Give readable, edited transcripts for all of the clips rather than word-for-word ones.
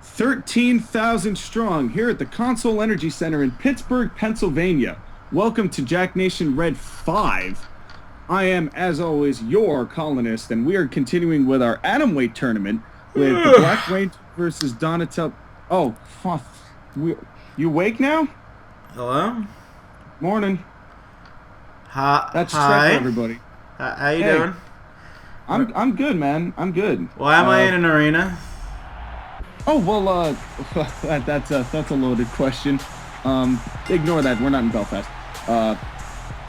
13,000 strong here at the Console Energy Center in Pittsburgh, Pennsylvania. Welcome to Jack Nation Red 5. I am, as always, your colonist, and we are continuing with our atomweight tournament with the Black Ranger versus Donatello. Oh, fuck. You awake now? Hello? Morning. Hi. That's Trevor, everybody. How you doing? I'm good, man. I'm good. Why am I in an arena? Oh, well, that's a loaded question. Ignore that. We're not in Belfast.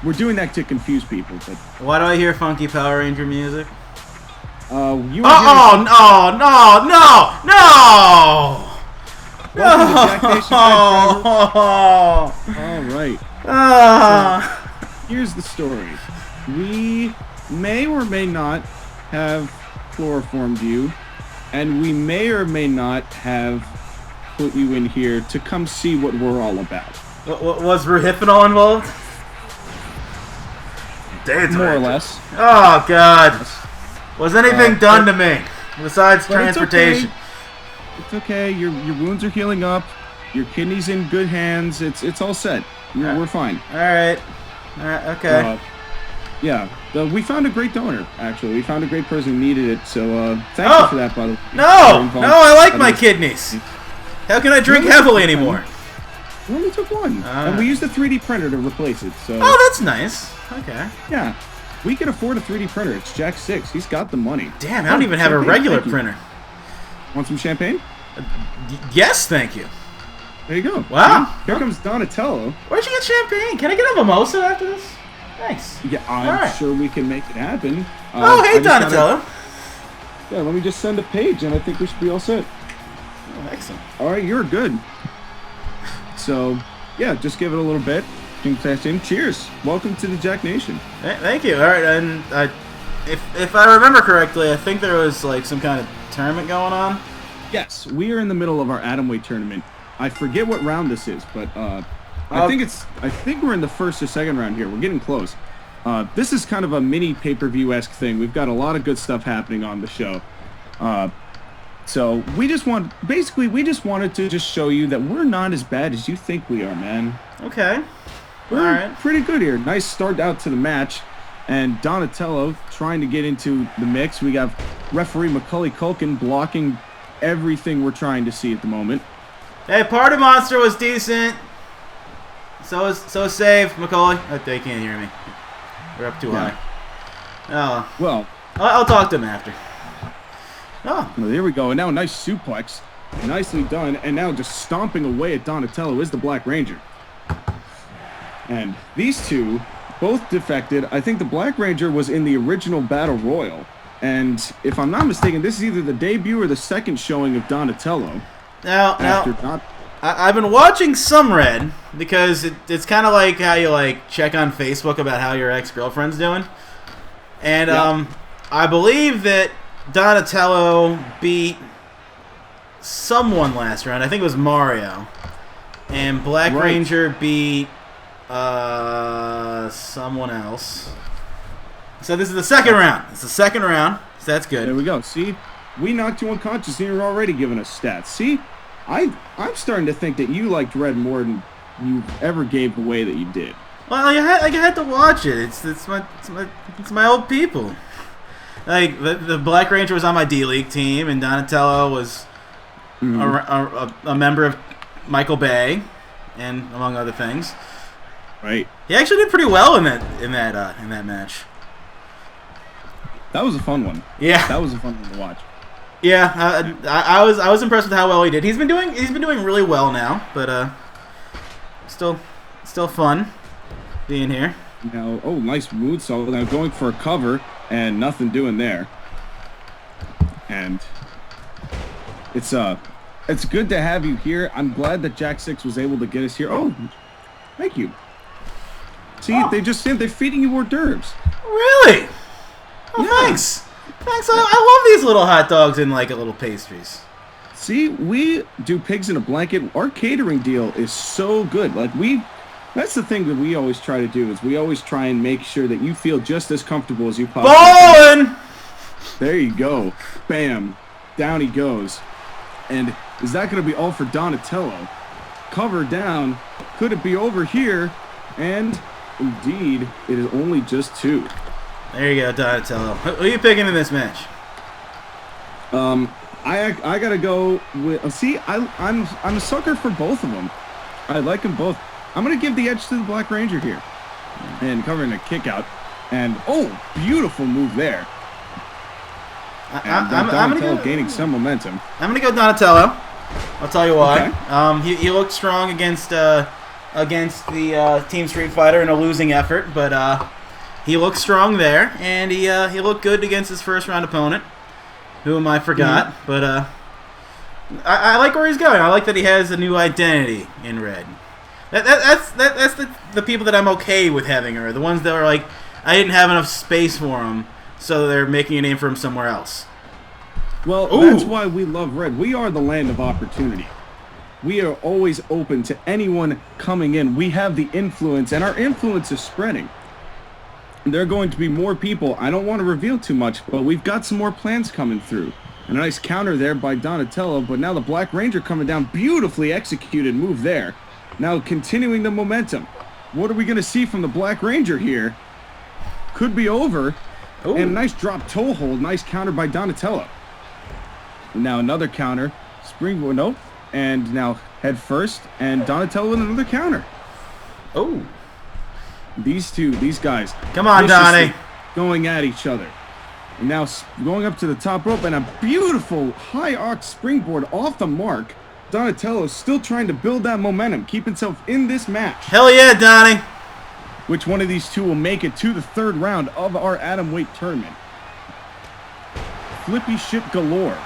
We're doing that to confuse people. But why do I hear funky Power Ranger music? No! Welcome to Jack Nation All right. So, here's the story. We may or may not have chloroformed you, and we may or may not have put you in here to come see what we're all about. Was Rohypnol involved? More or less. Oh, God. Was anything done to me besides transportation? It's okay. Your wounds are healing up. Your kidney's in good hands. It's all set. We're fine. All right. Okay. Yeah. We found a great donor, actually. We found a great person who needed it, so thank you for that, by the way. No, I like my kidneys. How can I drink heavily anymore? We only took one. And we used a 3D printer to replace it, so... Oh, that's nice. Okay. Yeah. We can afford a 3D printer. It's Jack 6. He's got the money. Damn, I don't even have a regular printer. Want some champagne? Yes, thank you. There you go. Wow. Here comes Donatello. Where'd you get champagne? Can I get a mimosa after this? Thanks. Yeah, I'm sure we can make it happen. Hey, Donatello. Yeah, let me just send a page, and I think we should be all set. Oh, excellent. All right, you're good. So, yeah, just give it a little bit. Cheers. Welcome to the Jack Nation. Thank you. All right, and if I remember correctly, I think there was like some kind of tournament going on. Yes, we are in the middle of our atomweight tournament. I forget what round this is, but I think we're in the first or second round here. We're getting close. This is kind of a mini pay-per-view-esque thing. We've got a lot of good stuff happening on the show. So we just wanted to just show you that we're not as bad as you think we are, man. Okay. We're pretty good here. Nice start out to the match. And Donatello trying to get into the mix. We got referee Macaulay Culkin blocking everything we're trying to see at the moment. Hey, Party Monster was decent. So is Save, Macaulay. Oh, they can't hear me. We're up too high. Oh. Well. I'll talk to him after. Oh. Well, there we go. And now a nice suplex. Nicely done. And now just stomping away at Donatello is the Black Ranger. And these two both defected. I think the Black Ranger was in the original Battle Royal. And if I'm not mistaken, this is either the debut or the second showing of Donatello. Now I've been watching SubReddit because it's kind of like how you check on Facebook about how your ex-girlfriend's doing. And I believe that Donatello beat someone last round. I think it was Mario. And Black Ranger beat someone else. So this is the second round. It's the second round, so that's good. There we go. See, we knocked you unconscious and you're already giving us stats. See, I'm starting to think that you liked Red more than you ever gave away that you did. Well, I had to watch it. It's my old people. Like the Black Ranger was on my D-League team, and Donatello was a member of Michael Bay, and among other things. Right. He actually did pretty well in that match. That was a fun one. Yeah. That was a fun one to watch. Yeah, I was impressed with how well he did. He's been doing really well now, but still fun being here. Now, nice moonsault. Now going for a cover and nothing doing there. And it's good to have you here. I'm glad that Jack 6 was able to get us here. Oh, thank you. See, they're feeding you hors d'oeuvres. Really? Oh, yeah. Thanks. I love these little hot dogs and little pastries. See, we do pigs in a blanket. Our catering deal is so good. That's the thing that we always try to do, is we always try and make sure that you feel just as comfortable as you possibly can. Ballin'! There you go. Bam. Down he goes. And is that going to be all for Donatello? Cover down. Could it be over here? And indeed, it is only just 2. There you go, Donatello. Who are you picking in this match? I gotta go with. See, I'm a sucker for both of them. I like them both. I'm gonna give the edge to the Black Ranger here, and covering a kick out, and beautiful move there. I'm Donatello gaining some momentum. I'm gonna go Donatello. I'll tell you why. Okay. He looked strong against the Team Street Fighter in a losing effort, but he looked strong there, and he looked good against his first round opponent, whom I forgot. But I like where he's going. I like that he has a new identity in Red. That's the people that I'm okay with having her. The ones that are like, I didn't have enough space for him, so they're making a name for him somewhere else. Well, that's why we love Red. We are the land of opportunity. We are always open to anyone coming in. We have the influence, and our influence is spreading. There are going to be more people. I don't want to reveal too much, but we've got some more plans coming through. A nice counter there by Donatello, but now the Black Ranger coming down. Beautifully executed move there. Now continuing the momentum. What are we going to see from the Black Ranger here? Could be over. Ooh. And a nice drop toe hold. Nice counter by Donatello. Now another counter. Springboard, nope. And now head first. And Donatello with another counter. Oh. These guys. Come on, Donnie. Going at each other. And now going up to the top rope. And a beautiful high arc springboard off the mark. Donatello still trying to build that momentum. Keep himself in this match. Hell yeah, Donnie. Which one of these two will make it to the 3rd round of our Atomweight tournament? Flippy shit galore.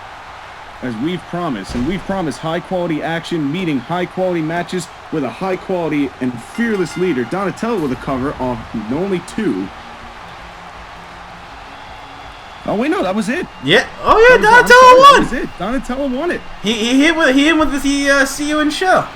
As we've promised. And we've promised high-quality action, meeting high-quality matches with a high-quality and fearless leader. Donatello with a cover of only 2. Oh, wait, no, that was it. Yeah. Oh, yeah, Donatello won. That was it. Donatello won it. He hit with the see you in show.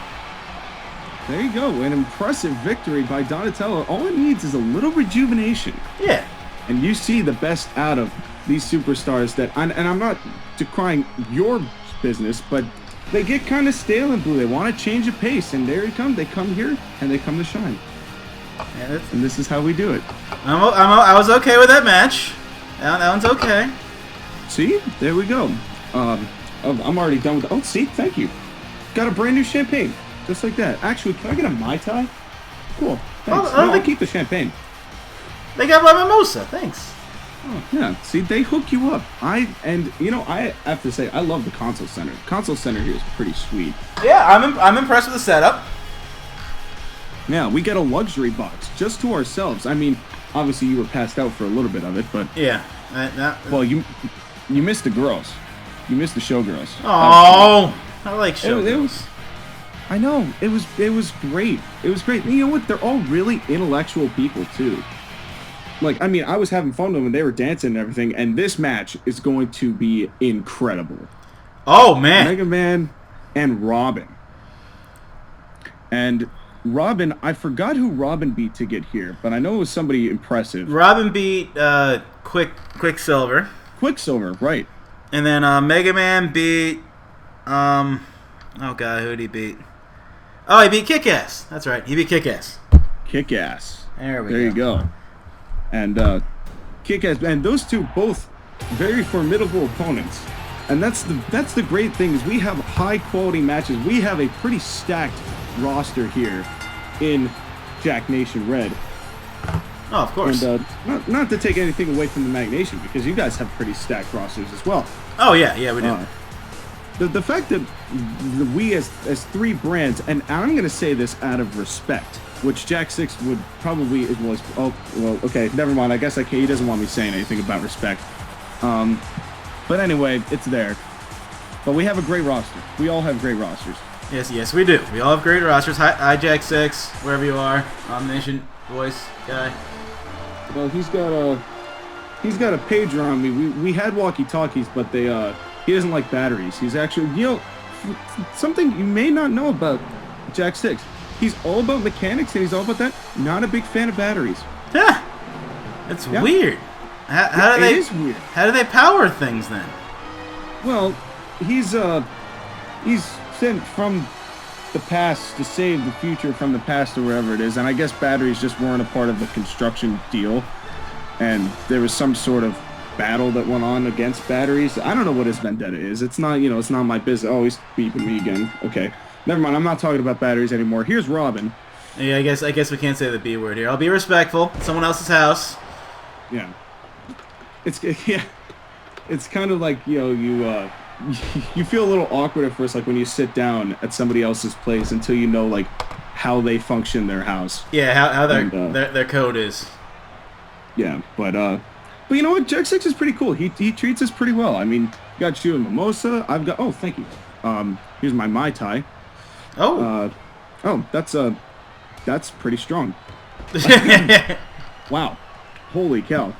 There you go. An impressive victory by Donatello. All it needs is a little rejuvenation. Yeah. And you see the best out of these superstars that, and I'm not decrying your business, but they get kind of stale in blue. They want to change the pace, and there they come. They come here, and they come to shine. Yeah, and this is how we do it. I was okay with that match. That one's okay. See? There we go. I'm already done with the... Oh, see? Thank you. Got a brand new champagne. Just like that. Actually, can I get a Mai Tai? Cool. Thanks. I'll keep the champagne. They got my mimosa. Thanks. Oh, yeah. See, they hook you up. I have to say, I love the console center. The console center here is pretty sweet. Yeah, I'm impressed with the setup. Yeah, we get a luxury box just to ourselves. I mean, obviously you were passed out for a little bit of it, but yeah. Well, you missed the girls. You missed the showgirls. Oh, I like showgirls. I know. It was great. It was great. And you know what? They're all really intellectual people too. Like, I mean, I was having fun with them and they were dancing and everything, and this match is going to be incredible. Oh, man. Mega Man and Robin. And Robin, I forgot who Robin beat to get here, but I know it was somebody impressive. Robin beat Quicksilver. Quicksilver, right. And then Mega Man beat... oh, God, who did he beat? Oh, he beat Kick-Ass. That's right. He beat Kick-Ass. Kick-Ass. There we go. There you go. And Kick-Ass, and those two both very formidable opponents. And that's the great thing is we have high quality matches. We have a pretty stacked roster here in Jack Nation Red. Oh, of course. And not to take anything away from the Mag Nation, because you guys have pretty stacked rosters as well. Oh yeah, we do. The fact that we as 3 brands, and I'm going to say this out of respect, which Jack 6 would probably was. Oh well, okay, never mind. I guess he doesn't want me saying anything about respect. But anyway, it's there. But we have a great roster. We all have great rosters. Yes, we do. We all have great rosters. Hi, Jack 6, wherever you are, Omnation voice guy. Well, he's got a pager on me. We had walkie-talkies, but he doesn't like batteries. He's actually, something you may not know about Jack 6. He's all about mechanics and he's all about that. Not a big fan of batteries. Yeah, it's weird. It is weird. How do they power things then? Well, he's he's sent from the past to save the future from the past or wherever it is, and I guess batteries just weren't a part of the construction deal, and there was some sort of battle that went on against batteries. I don't know what his vendetta is. It's not, it's not my business. Oh, he's beeping me again. Okay, never mind. I'm not talking about batteries anymore. Here's Robin. Yeah, I guess we can't say the B word here. I'll be respectful. It's someone else's house. Yeah. It's kind of like, you feel a little awkward at first, like when you sit down at somebody else's place until you know, like, how they function their house. Yeah, how their code is. Yeah, but you know what? Jack 6 is pretty cool. He treats us pretty well. I mean, got you a mimosa. I've got, oh, thank you. Here's my Mai Tai. Oh. That's pretty strong. Wow. Holy cow.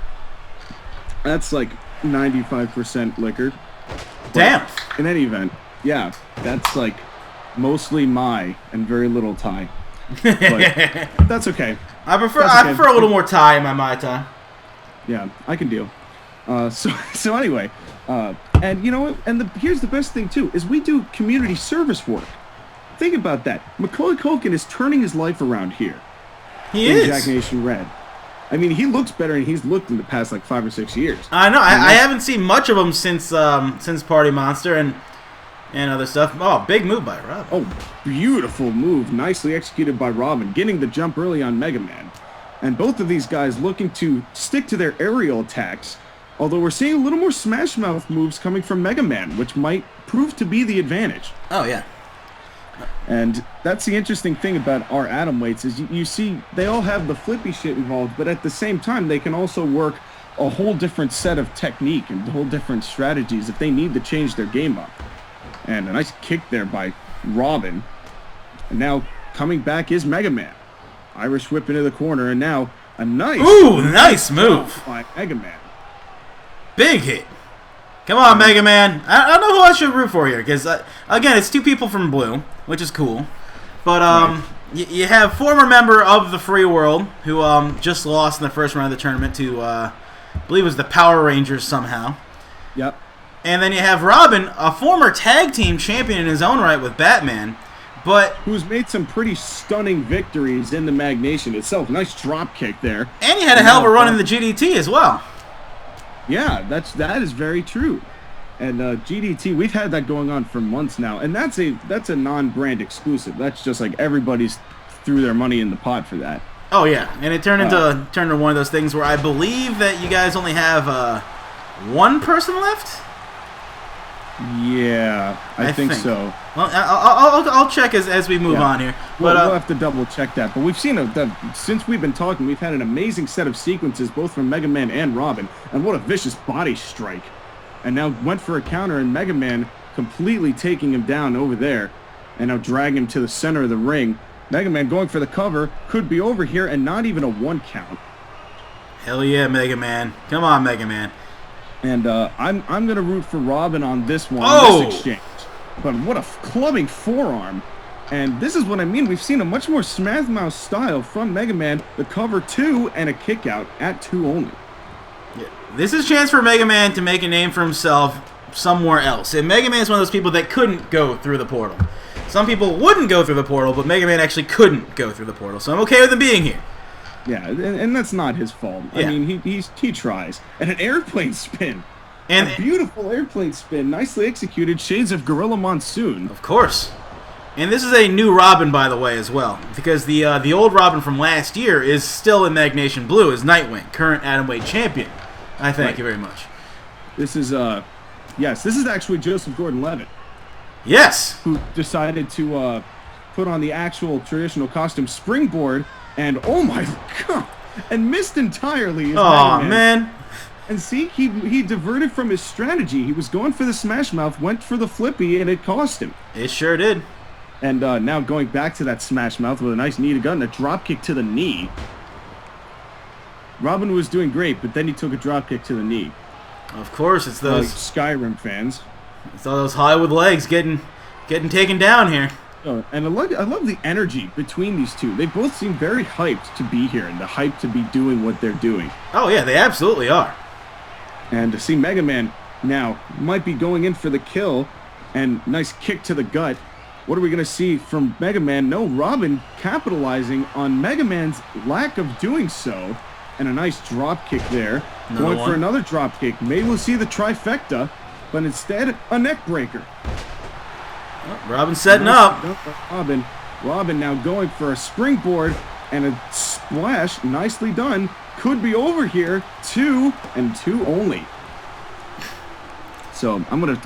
That's like 95% liquor. Damn. In any event, yeah, that's like mostly Mai and very little Thai. But that's okay. I prefer a little more Thai in my Mai Tai. Yeah, I can deal. So anyway, and you know what? And here's the best thing too, is we do community service work. Think about that. Macaulay Culkin is turning his life around here. He is. Jack Nation Red. I mean, he looks better than he's looked in the past like 5 or 6 years. I know. I haven't seen much of him since Party Monster and other stuff. Oh, big move by Robin. Oh, beautiful move. Nicely executed by Robin, getting the jump early on Mega Man. And both of these guys looking to stick to their aerial attacks, although we're seeing a little more Smash Mouth moves coming from Mega Man, which might prove to be the advantage. Oh, yeah. And that's the interesting thing about our atom weights is you see they all have the flippy shit involved, but at the same time they can also work a whole different set of technique and whole different strategies if they need to change their game up. And a nice kick there by Robin. And now coming back is Mega Man. Irish whip into the corner, and now a nice move by Mega Man. Big hit. Come on, Mega Man. I don't know who I should root for here, because, again, it's two people from Blue, which is cool. But right. You have former member of the Free World, who just lost in the first round of the tournament to, I believe it was the Power Rangers somehow. Yep. And then you have Robin, a former tag team champion in his own right with Batman, but who's made some pretty stunning victories in the MagNation itself. Nice drop kick there. And he had a hell of a run in the GDT as well. Yeah, that is very true. And GDT, we've had that going on for months now, and that's a non-brand exclusive. That's just like everybody's threw their money in the pot for that. Oh yeah, and it turned into one of those things where I believe that you guys only have one person left. Yeah, I think so. Well, I'll check as we move on here. But we'll have to double check that. But we've seen since we've been talking, we've had an amazing set of sequences both from Mega Man and Robin, and what a vicious body strike! And now went for a counter, and Mega Man completely taking him down over there, and now dragging him to the center of the ring. Mega Man going for the cover, could be over here, and not even a 1 count. Hell yeah, Mega Man! Come on, Mega Man! And I'm gonna root for Robin on this one, this exchange. But what a clubbing forearm! And this is what I mean. We've seen a much more Smash Mouth style from Mega Man. The cover 2 and a kick out at 2 only. Yeah. This is a chance for Mega Man to make a name for himself somewhere else. And Mega Man is one of those people that couldn't go through the portal. Some people wouldn't go through the portal, but Mega Man actually couldn't go through the portal. So I'm okay with him being here. Yeah, and that's not his fault. Yeah. I mean, he tries. And an airplane spin. And a beautiful airplane spin. Nicely executed. Shades of Gorilla Monsoon. Of course. And this is a new Robin, by the way, as well. Because the old Robin from last year is still in MagNation Blue as Nightwing, current Atomweight champion. I thank you very much. This is, yes, this is actually Joseph Gordon-Levitt. Yes! Who decided to put on the actual traditional costume springboard. And oh my god! And missed entirely. Oh man! And see, he diverted from his strategy. He was going for the Smash Mouth, went for the flippy, and it cost him. It sure did. And now going back to that Smash Mouth with a nice knee to gut and a drop kick to the knee. Robin was doing great, but then he took a drop kick to the knee. Of course, it's those Skyrim fans. It's all those Hollywood legs getting taken down here. Oh, and I love the energy between these two. They both seem very hyped to be here and the hype to be doing what they're doing. Oh yeah, they absolutely are. And to see Mega Man now might be going in for the kill. And nice kick to the gut. What are we going to see from Mega Man? No, Robin capitalizing on Mega Man's lack of doing so. And a nice drop kick there. Going for another drop kick. Maybe we'll see the trifecta, but instead, a neck breaker. Oh, Robin setting up. Robin now going for a springboard and a splash. Nicely done. Could be over here. 2 and 2 only. So I'm going to...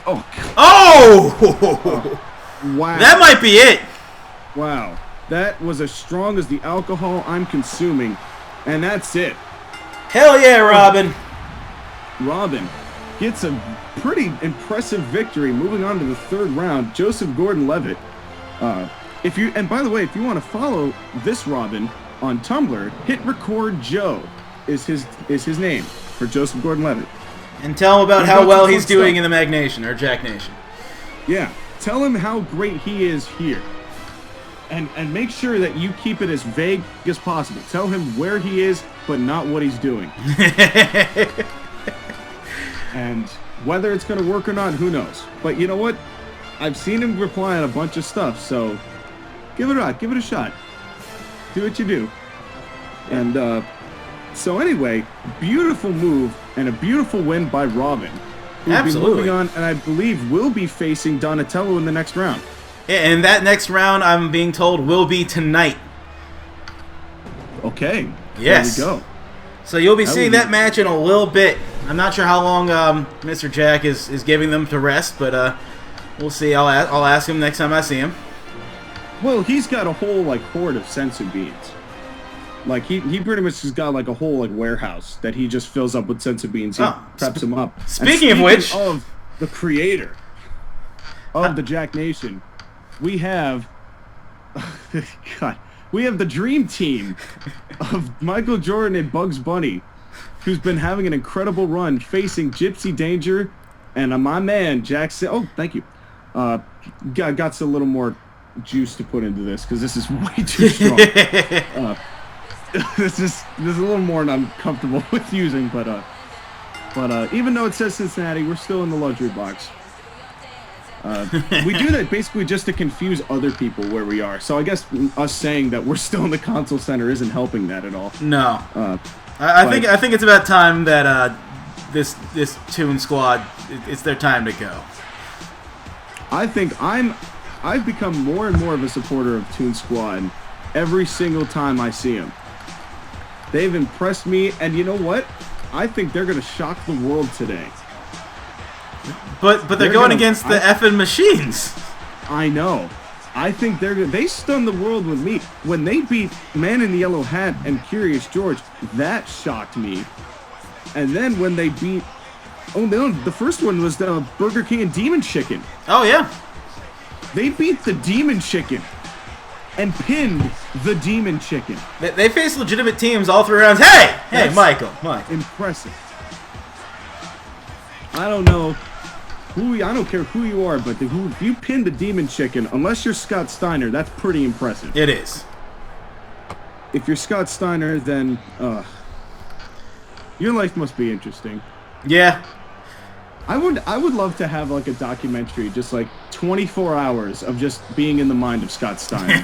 Oh! Wow. That might be it. Wow. That was as strong as the alcohol I'm consuming. And that's it. Hell yeah, Robin. Robin gets a pretty impressive victory. Moving on to the 3rd round, Joseph Gordon-Levitt. And by the way, if you want to follow this Robin on Tumblr, Hit Record Joe is his name for Joseph Gordon-Levitt. And tell him about how well he's doing in the Mag Nation or Jack Nation. Yeah, tell him how great he is here. And make sure that you keep it as vague as possible. Tell him where he is, but not what he's doing. And whether it's going to work or not, who knows. But you know what? I've seen him reply on a bunch of stuff, so give it a shot. Do what you do. And so anyway, beautiful move and a beautiful win by Robin. Absolutely. Moving on, and I believe will be facing Donatello in the next round. Yeah, and that next round, I'm being told, will be tonight. Okay. Yes. There we go. So you'll be seeing that match in a little bit. I'm not sure how long Mr. Jack is giving them to rest, but we'll see. I'll ask him next time I see him. Well, he's got a whole horde of sensu beans. Like he pretty much has got like a whole warehouse that he just fills up with sensu beans. He preps them up. Speaking of which, of the creator of the Jack Nation, we have we have the dream team of Michael Jordan and Bugs Bunny, who's been having an incredible run facing Gypsy Danger and my man Jackson. Oh, thank you. Got a little more juice to put into this because this is way too strong. This is a little more than I'm comfortable with using, but even though it says Cincinnati, we're still in the luxury box. We do that basically just to confuse other people where we are. So I guess us saying that we're still in the console center isn't helping that at all. No. I think it's about time that this Toon Squad, it's their time to go. I think I've become more and more of a supporter of Toon Squad every single time I see them. They've impressed me, and you know what? I think they're going to shock the world today. But they're going against the effing machines. I know. I think they stunned the world with me. When they beat Man in the Yellow Hat and Curious George, that shocked me. And then when they beat... Oh, no, the first one was the Burger King and Demon Chicken. Oh, yeah. They beat the Demon Chicken and pinned the Demon Chicken. They faced legitimate teams all 3 rounds. Hey, Michael. Impressive. I don't know I don't care who you are, but if you pin the Demon Chicken, unless you're Scott Steiner, that's pretty impressive. It is. If you're Scott Steiner, then your life must be interesting. Yeah. I would love to have a documentary, just 24 hours of just being in the mind of Scott Steiner.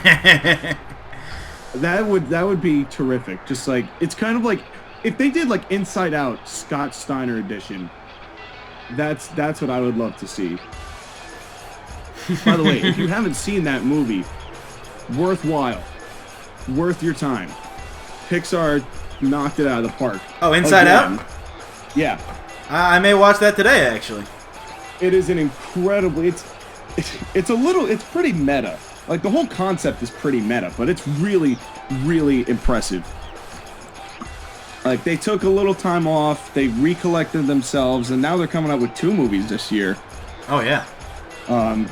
That would be terrific. Just it's kind of like if they did Inside Out Scott Steiner edition. That's what I would love to see. By the way, if you haven't seen that movie, worthwhile, worth your time. Pixar knocked it out of the park. Oh, Inside Out? Yeah. I may watch that today, actually. It is an incredibly... It's pretty meta. The whole concept is pretty meta, but it's really, really impressive. They took a little time off, they recollected themselves, and now they're coming out with 2 movies this year. Oh, yeah.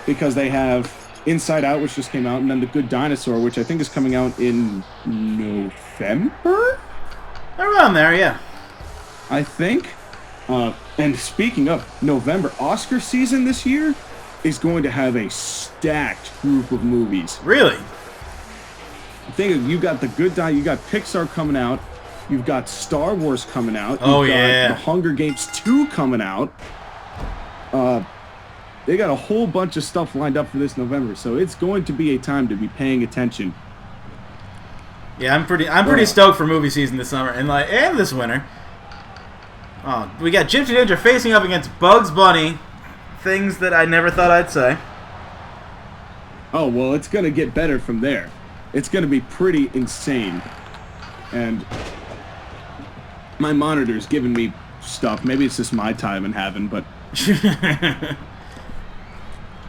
Because they have Inside Out, which just came out, and then The Good Dinosaur, which I think is coming out in November? Around there, yeah. I think. And speaking of November, Oscar season this year is going to have a stacked group of movies. Really? You got The Good Dinosaur, you got Pixar coming out, you've got Star Wars coming out, you've got The Hunger Games 2 coming out, They got a whole bunch of stuff lined up for this November, so it's going to be a time to be paying attention. Yeah, I'm pretty stoked for movie season this summer and this winter. Oh, we got Gypsy Danger facing up against Bugs Bunny. Things that I never thought I'd say. Oh, well, it's going to get better from there. It's going to be pretty insane. And my monitor's giving me stuff. Maybe it's just my time in heaven, but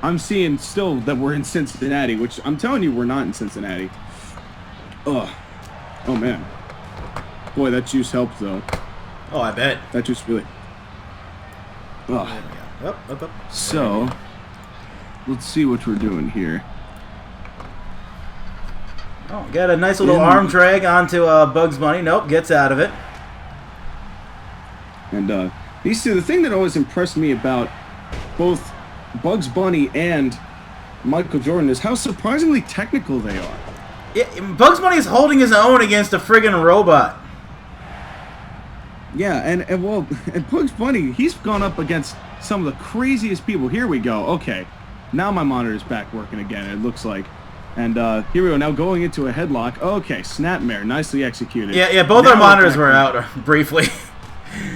I'm seeing still that we're in Cincinnati, which I'm telling you we're not in Cincinnati. Ugh. Oh, man. Boy, that juice helped, though. Oh, I bet. That juice really... Ugh. Up. So, let's see what we're doing here. Oh, got a nice little arm drag onto Bugs Bunny. Nope, gets out of it. And these two, the thing that always impressed me about both Bugs Bunny and Michael Jordan is how surprisingly technical they are. Yeah, Bugs Bunny is holding his own against a friggin' robot. Yeah, and well, and Bugs Bunny, he's gone up against some of the craziest people. Here we go. Okay, now my monitor's back working again, it looks like. And here we go, now going into a headlock. Okay, snapmare, nicely executed. Yeah, both our monitors were out briefly.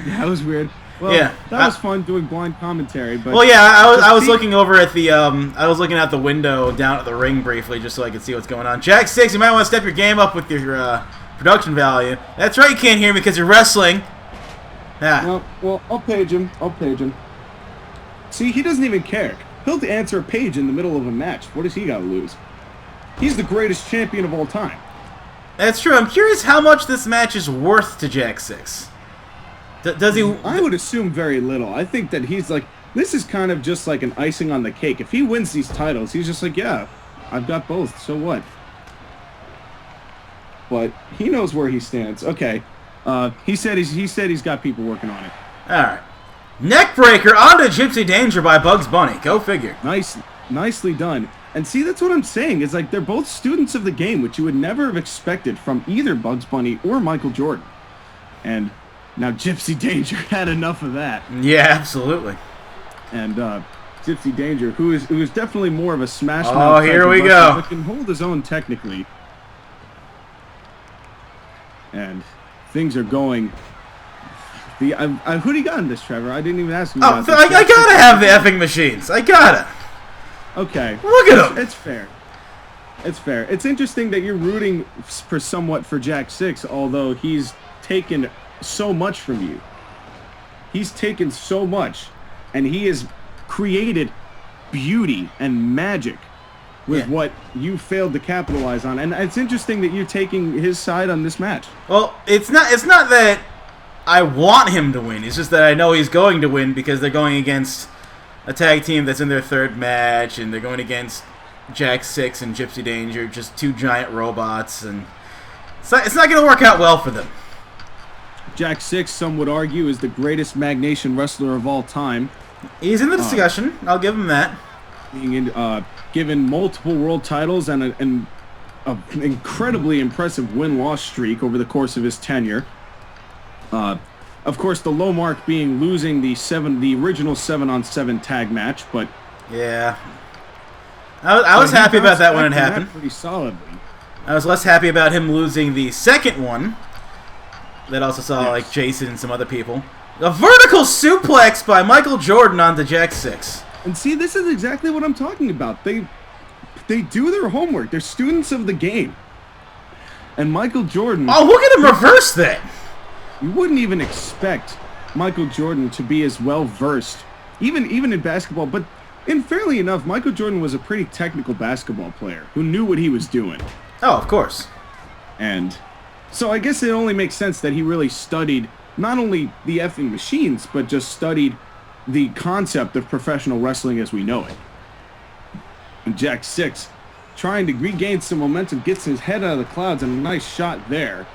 Yeah, that was weird. Well, yeah, that was fun doing blind commentary. But well, yeah, I was looking over at the I was looking out the window down at the ring briefly just so I could see what's going on. Jack 6, you might want to step your game up with your production value. That's right, you can't hear me because you're wrestling. Yeah. Well, I'll page him. See, he doesn't even care. He'll answer a page in the middle of a match. What does he got to lose? He's the greatest champion of all time. That's true. I'm curious how much this match is worth to Jack 6. Does he... I would assume very little. I think that he's like... This is kind of just like an icing on the cake. If he wins these titles, he's just like, yeah, I've got both, so what? But he knows where he stands. Okay. He said he's got people working on it. Alright. Neckbreaker onto Gypsy Danger by Bugs Bunny. Go figure. Nicely done. And see, that's what I'm saying. It's like they're both students of the game, which you would never have expected from either Bugs Bunny or Michael Jordan. And now Gypsy Danger had enough of that. Yeah, absolutely. And Gypsy Danger, who is definitely more of a smash mouth. Oh, here we go. But can hold his own technically. And things are going. Who do you got in this, Trevor? I didn't even ask you. I gotta have the effing machines. I gotta. Okay. Look at him. It's fair. It's fair. It's interesting that you're rooting somewhat for Jack 6, although he's taken so much from you. He's taken so much, and he has created beauty and magic with what you failed to capitalize on. And it's interesting that you're taking his side on this match. Well, it's not that I want him to win. It's just that I know he's going to win because they're going against a tag team that's in their third match, and they're going against Jack 6 and Gypsy Danger, just two giant robots, and it's not going to work out well for them. Jack 6, some would argue, is the greatest MagNation wrestler of all time. He's in the discussion. I'll give him that. Being given multiple world titles and an incredibly impressive win-loss streak over the course of his tenure. Of course, the low mark being losing the original 7-on-7 tag match, but yeah, I was happy about that when it happened. Pretty solidly. I was less happy about him losing the second one. That also saw like Jason and some other people. A vertical suplex by Michael Jordan onto Jack 6. And see, this is exactly what I'm talking about. They do their homework. They're students of the game. And Michael Jordan... Oh, look at him reverse that! You wouldn't even expect Michael Jordan to be as well-versed, even in basketball. But fairly enough, Michael Jordan was a pretty technical basketball player who knew what he was doing. Oh, of course. And so I guess it only makes sense that he really studied not only the effing machines, but just studied the concept of professional wrestling as we know it. And Jack 6, trying to regain some momentum, gets his head out of the clouds, and a nice shot there.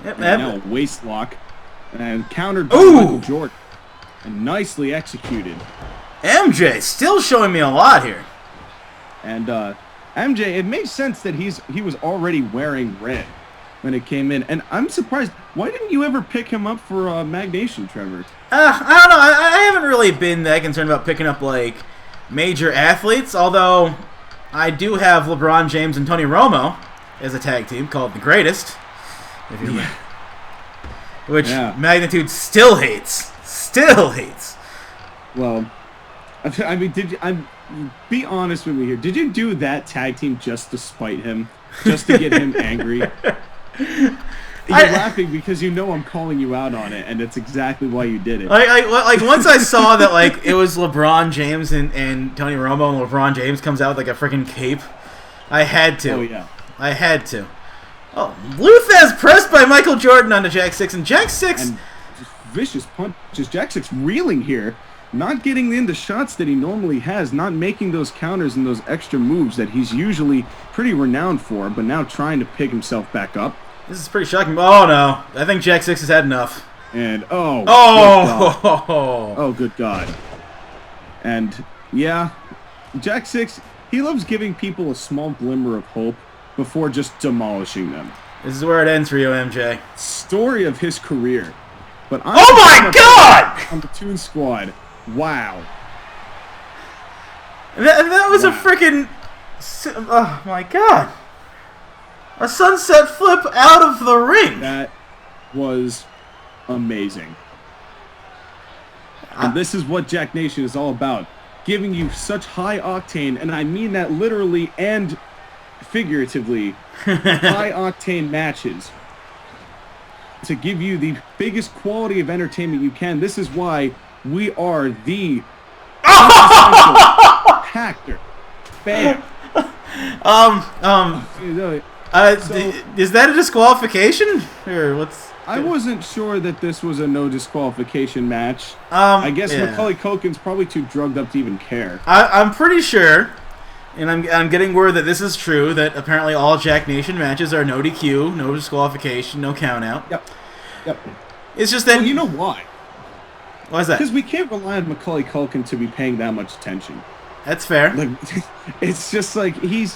Yep, and now a waist lock, and countered by Michael Jordan, and nicely executed. MJ still showing me a lot here. And MJ, it makes sense that he was already wearing red, when it came in. And I'm surprised. Why didn't you ever pick him up for M4GNation, Trevor? I don't know. I haven't really been that concerned about picking up, like, major athletes, although I do have LeBron James and Tony Romo as a tag team called The Greatest, if you which Magnitude still hates. Still hates. Well, I mean, be honest with me here. Did you do that tag team just to spite him? Just to get him angry? You're laughing because you know I'm calling you out on it, and that's exactly why you did it. Like once I saw that, like, it was LeBron James and Tony Romo, and LeBron James comes out with, like, a freaking cape, I had to. Oh, yeah. I had to. Oh, Luthez pressed by Michael Jordan onto Jack 6, and Jack 6... And just vicious punches. Jack 6 reeling here, not getting into shots that he normally has, not making those counters and those extra moves that he's usually pretty renowned for, but now trying to pick himself back up. This is pretty shocking. Oh, no. I think Jack 6 has had enough. And, good God. And, yeah, Jack 6, he loves giving people a small glimmer of hope before just demolishing them. This is where it ends for you, MJ. Story of his career. But oh, my God! On the Toon Squad. Wow. That was a freaking... Oh, my God. A sunset flip out of the ring. That was amazing. And this is what Jack Nation is all about. Giving you such high octane, and I mean that literally and figuratively, high octane matches. To give you the biggest quality of entertainment you can. This is why we are the Hactor fan. Is that a disqualification? Or what's... I wasn't sure that this was a no disqualification match. I guess Macaulay Culkin's probably too drugged up to even care. I'm pretty sure, and I'm getting word that this is true, that apparently all Jack Nation matches are no DQ, no disqualification, no count out. Yep. It's just that... Well, you know why? Why is that? Because we can't rely on Macaulay Culkin to be paying that much attention. That's fair. Like, it's just like you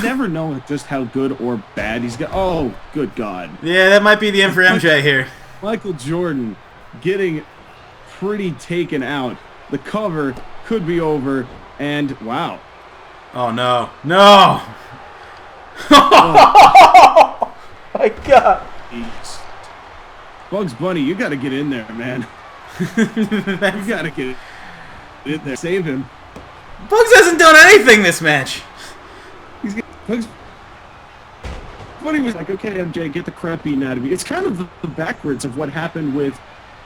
never know just how good or bad he's got. Oh, good God. Yeah, that might be the M for MJ here. Michael Jordan getting pretty taken out. The cover could be over, and wow. Oh, no. No! Oh, my God. Jeez. Bugs Bunny, you got to get in there, man. You got to get in there. Save him. Bugs hasn't done anything this match. Bugs Bunny was like, okay, MJ, get the crap beaten out of you. It's kind of the backwards of what happened with,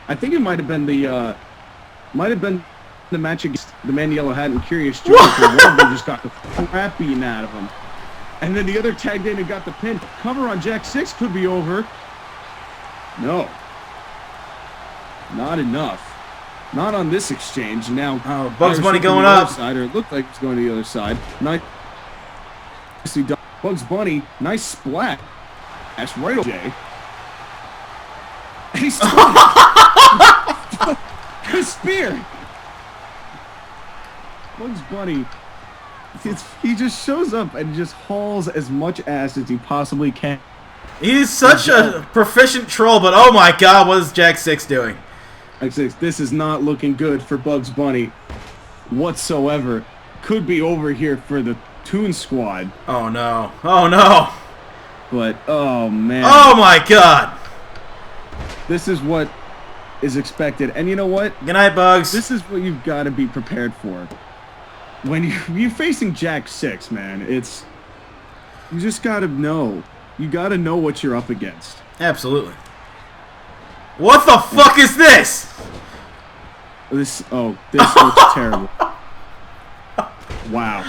I think it might have been the match against the Man in Yellow Hat and Curious George, where one of them just got the crap beaten out of him. And then the other tagged in and got the pin. Cover on Jack 6 could be over. No. Not enough. Not on this exchange. Now, Bugs Bunny going up. Side, or it looked like it's going to the other side. Nice. Bugs Bunny, nice splash. That's right, OJ. He's a spear. Bugs Bunny, he just shows up and just hauls as much ass as he possibly can. He's such a proficient troll, but oh my God, what is Jack 6 doing? Jack 6, this is not looking good for Bugs Bunny whatsoever. Could be over here for the Toon Squad. Oh no. Oh no. But, oh man. Oh my God. This is what is expected. And you know what? Good night, Bugs. This is what you've got to be prepared for. When you're facing Jack 6, man, you just got to know. You got to know what you're up against. Absolutely. What the fuck is this? This looks terrible. Wow.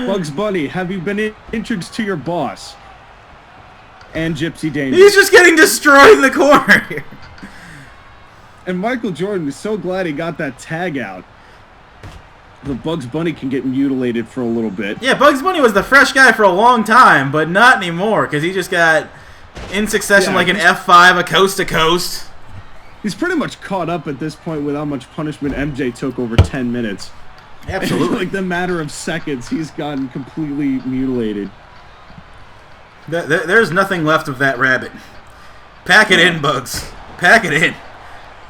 Bugs Bunny, have you been introduced to your boss? And Gypsy Danger. He's just getting destroyed in the corner here. And Michael Jordan is so glad he got that tag out. The Bugs Bunny can get mutilated for a little bit. Yeah, Bugs Bunny was the fresh guy for a long time, but not anymore, because he just got in succession like an F5, a coast to coast. He's pretty much caught up at this point with how much punishment MJ took over 10 minutes. Absolutely. Like the matter of seconds, he's gotten completely mutilated. There's nothing left of that rabbit. Pack it in, Bugs. Pack it in.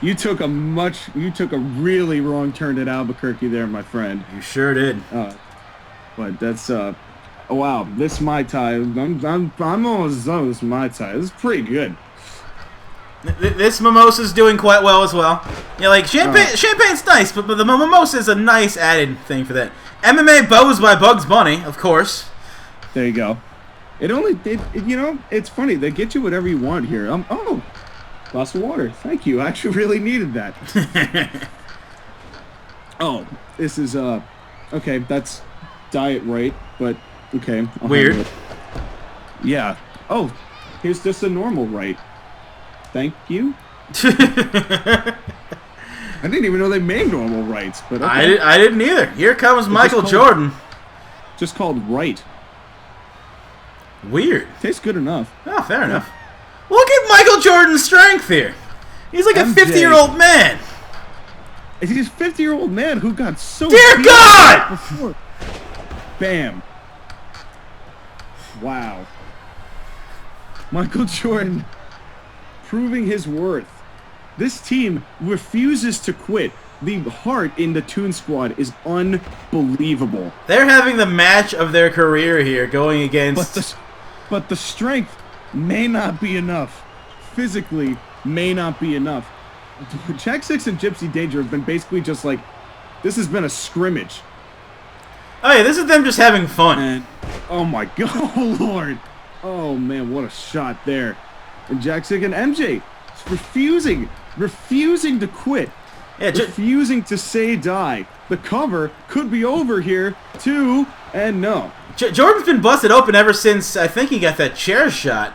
You took a really wrong turn at Albuquerque there, my friend. You sure did. But that's oh wow, this Mai Tai. I'm almost done with this Mai Tai. This is pretty good. This mimosa's doing quite well as well. Yeah, like champagne's nice, but the mimosa is a nice added thing for that. MMA bows by Bugs Bunny, of course. There you go. It's funny. They get you whatever you want here. Oh, glass of water. Thank you. I actually really needed that. Oh, this is okay. That's diet right, but okay. Weird. Yeah. Oh, here's just a normal right. Thank you. I didn't even know they made normal rights, but okay. I didn't either. Here comes Michael Jordan. Just called right. Weird. Tastes good enough. Oh, fair enough. Look at Michael Jordan's strength here. He's like a 50-year-old man. He's a 50-year-old man who got so Dear God! Before. Bam. Wow. Michael Jordan proving his worth. This team refuses to quit. The heart in the Toon Squad is unbelievable. They're having the match of their career here, going against... But the strength may not be enough. Physically, may not be enough. Jack 6 and Gypsy Danger have been basically just like, this has been a scrimmage. Oh yeah, this is them just having fun. And, oh my God, oh Lord. Oh man, what a shot there. And Jack 6 and MJ refusing to quit. Yeah, refusing to say die. The cover could be over here, too, and no. Jordan's been busted open ever since, I think he got that chair shot.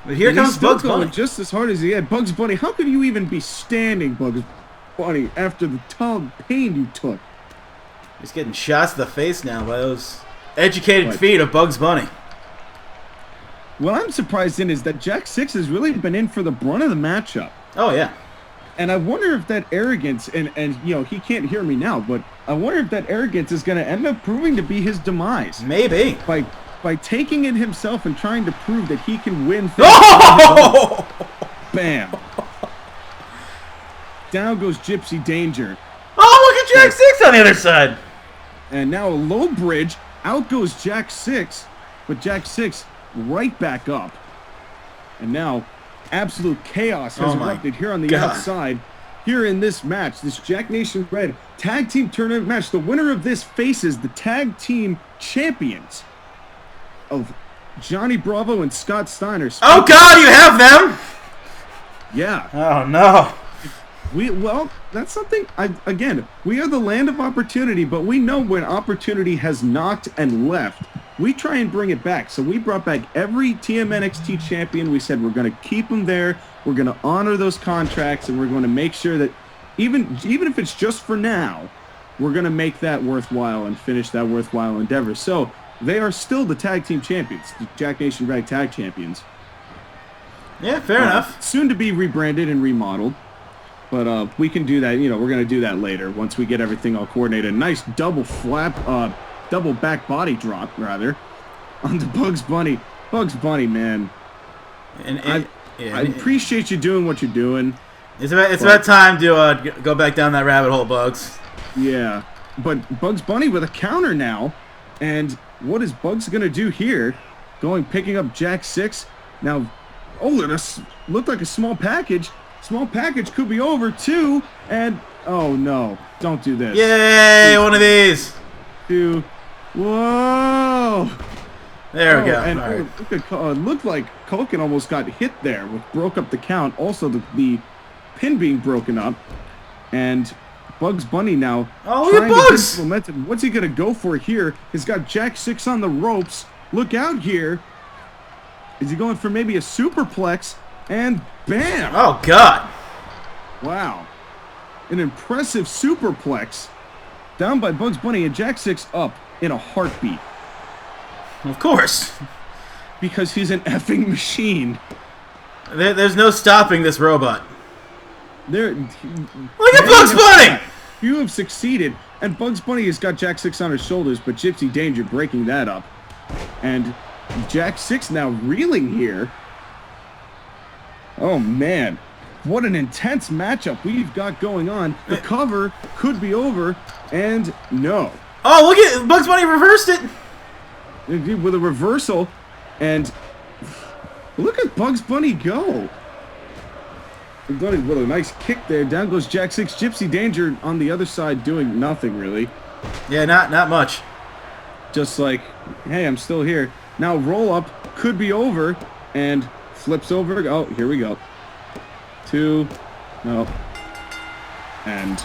But here comes Bugs Bunny. Just as hard as he had. Bugs Bunny, how could you even be standing, Bugs Bunny, after the ton of pain you took? He's getting shots to the face now by those educated feet of Bugs Bunny. What I'm surprised in is that Jack 6 has really been in for the brunt of the matchup. Oh, yeah. And I wonder if that arrogance, and you know, he can't hear me now, but I wonder if that arrogance is going to end up proving to be his demise. Maybe. By taking it himself and trying to prove that he can win things. Oh! Bam. Down goes Gypsy Danger. Oh, look at Jack 6 on the other side. And now a low bridge. Out goes Jack 6. But Jack 6 right back up. And now absolute chaos has erupted here on the outside. Here in this match, this Jack Nation Red Tag Team Tournament match. The winner of this faces the Tag Team Champions of Johnny Bravo and Scott Steiner. Oh God, you have them? Yeah. Oh no. Well, that's something. Again, we are the land of opportunity, but we know when opportunity has knocked and left, we try and bring it back. So we brought back every TMNXT champion. We said we're going to keep them there. We're going to honor those contracts, and we're going to make sure that even if it's just for now, we're going to make that worthwhile and finish that worthwhile endeavor. So they are still the tag team champions, the Jack Nation Rag Tag Champions. Yeah, fair enough. Soon to be rebranded and remodeled. But we can do that. You know, we're going to do that later once we get everything all coordinated. Nice double back body drop, rather, onto Bugs Bunny. Bugs Bunny, man. I appreciate you doing what you're doing. It's about time to go back down that rabbit hole, Bugs. Yeah. But Bugs Bunny with a counter now. And what is Bugs going to do here? Picking up Jack 6. Now, it looked like a small package. Small package could be over, too. And, oh, no. Don't do this. Yay, one of these. Two. Whoa. There we go. And it looked like Culkin almost got hit there, which broke up the count. Also, the pin being broken up. And Bugs Bunny now trying to get momentum. What's he going to go for here? He's got Jack 6 on the ropes. Look out here. Is he going for maybe a superplex? And bam! Oh, God. Wow. An impressive superplex. Down by Bugs Bunny, and Jack 6 up in a heartbeat. Of course. Because he's an effing machine. There's no stopping this robot. Look at Bugs Bunny! You have succeeded. And Bugs Bunny has got Jack 6 on his shoulders, but Gypsy Danger breaking that up. And Jack 6 now reeling here. Oh, man. What an intense matchup we've got going on. The cover could be over, and no. Oh, look at Bugs Bunny reversed it. With a reversal, and look at Bugs Bunny go. With a nice kick there. Down goes Jack 6. Gypsy Danger on the other side doing nothing, really. Yeah, not much. Just like, hey, I'm still here. Now roll up, could be over, and flips over. Oh, here we go. 2, no. And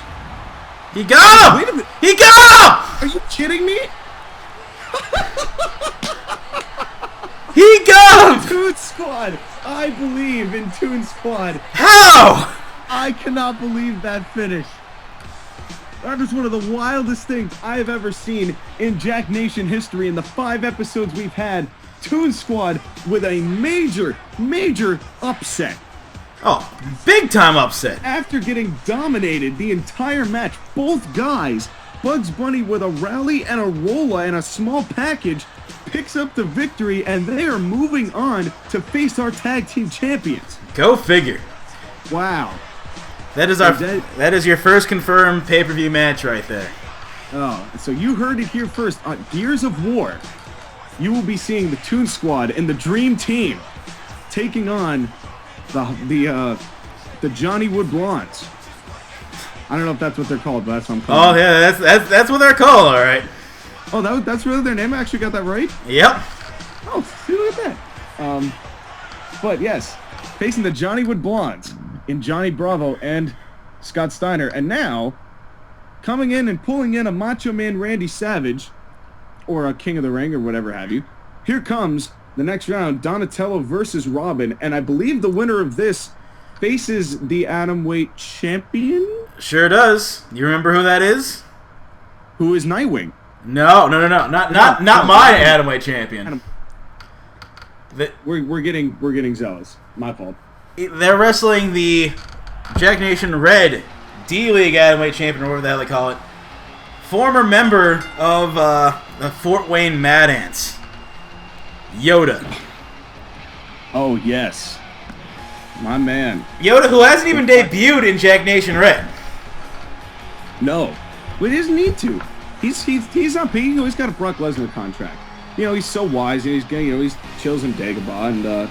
he got him! Wait a minute. He got him! Are you kidding me? He got him! Toon Squad! I believe in Toon Squad. How? I cannot believe that finish. That was one of the wildest things I have ever seen in Jack Nation history. In the 5 episodes we've had, Toon Squad with a major upset. Oh, big time upset. After getting dominated the entire match, both guys, Bugs Bunny with a rally and a rolla and a small package, picks up the victory, and they are moving on to face our tag team champions. Go figure. Wow. That is your first confirmed pay-per-view match right there. Oh, so you heard it here first. On Gears of War, you will be seeing the Toon Squad and the Dream Team taking on the Johnny Wood Blondes. I don't know if that's what they're called, but that's what I'm calling. Oh yeah, that's what they're called, all right. Oh, that's really their name? I actually got that right? Yep. Oh, see, look at that. But yes, facing the Johnny Wood Blondes in Johnny Bravo and Scott Steiner. And now, coming in and pulling in a Macho Man Randy Savage, or a King of the Ring, or whatever have you. Here comes the next round, Donatello versus Robin. And I believe the winner of this faces the Atomweight champion? Sure does. You remember who that is? Who is Nightwing? No. Not my Atomweight champion. We're getting zealous. My fault. They're wrestling the Jack Nation Red D-League Atomweight champion, or whatever the hell they call it. Former member of the Fort Wayne Mad Ants, Yoda. Oh yes, my man. Yoda, who hasn't even debuted in Jack Nation Red. No, but he doesn't need to. He's not paying. He's got a Brock Lesnar contract. You know, he's so wise, and he's chills in Dagobah. And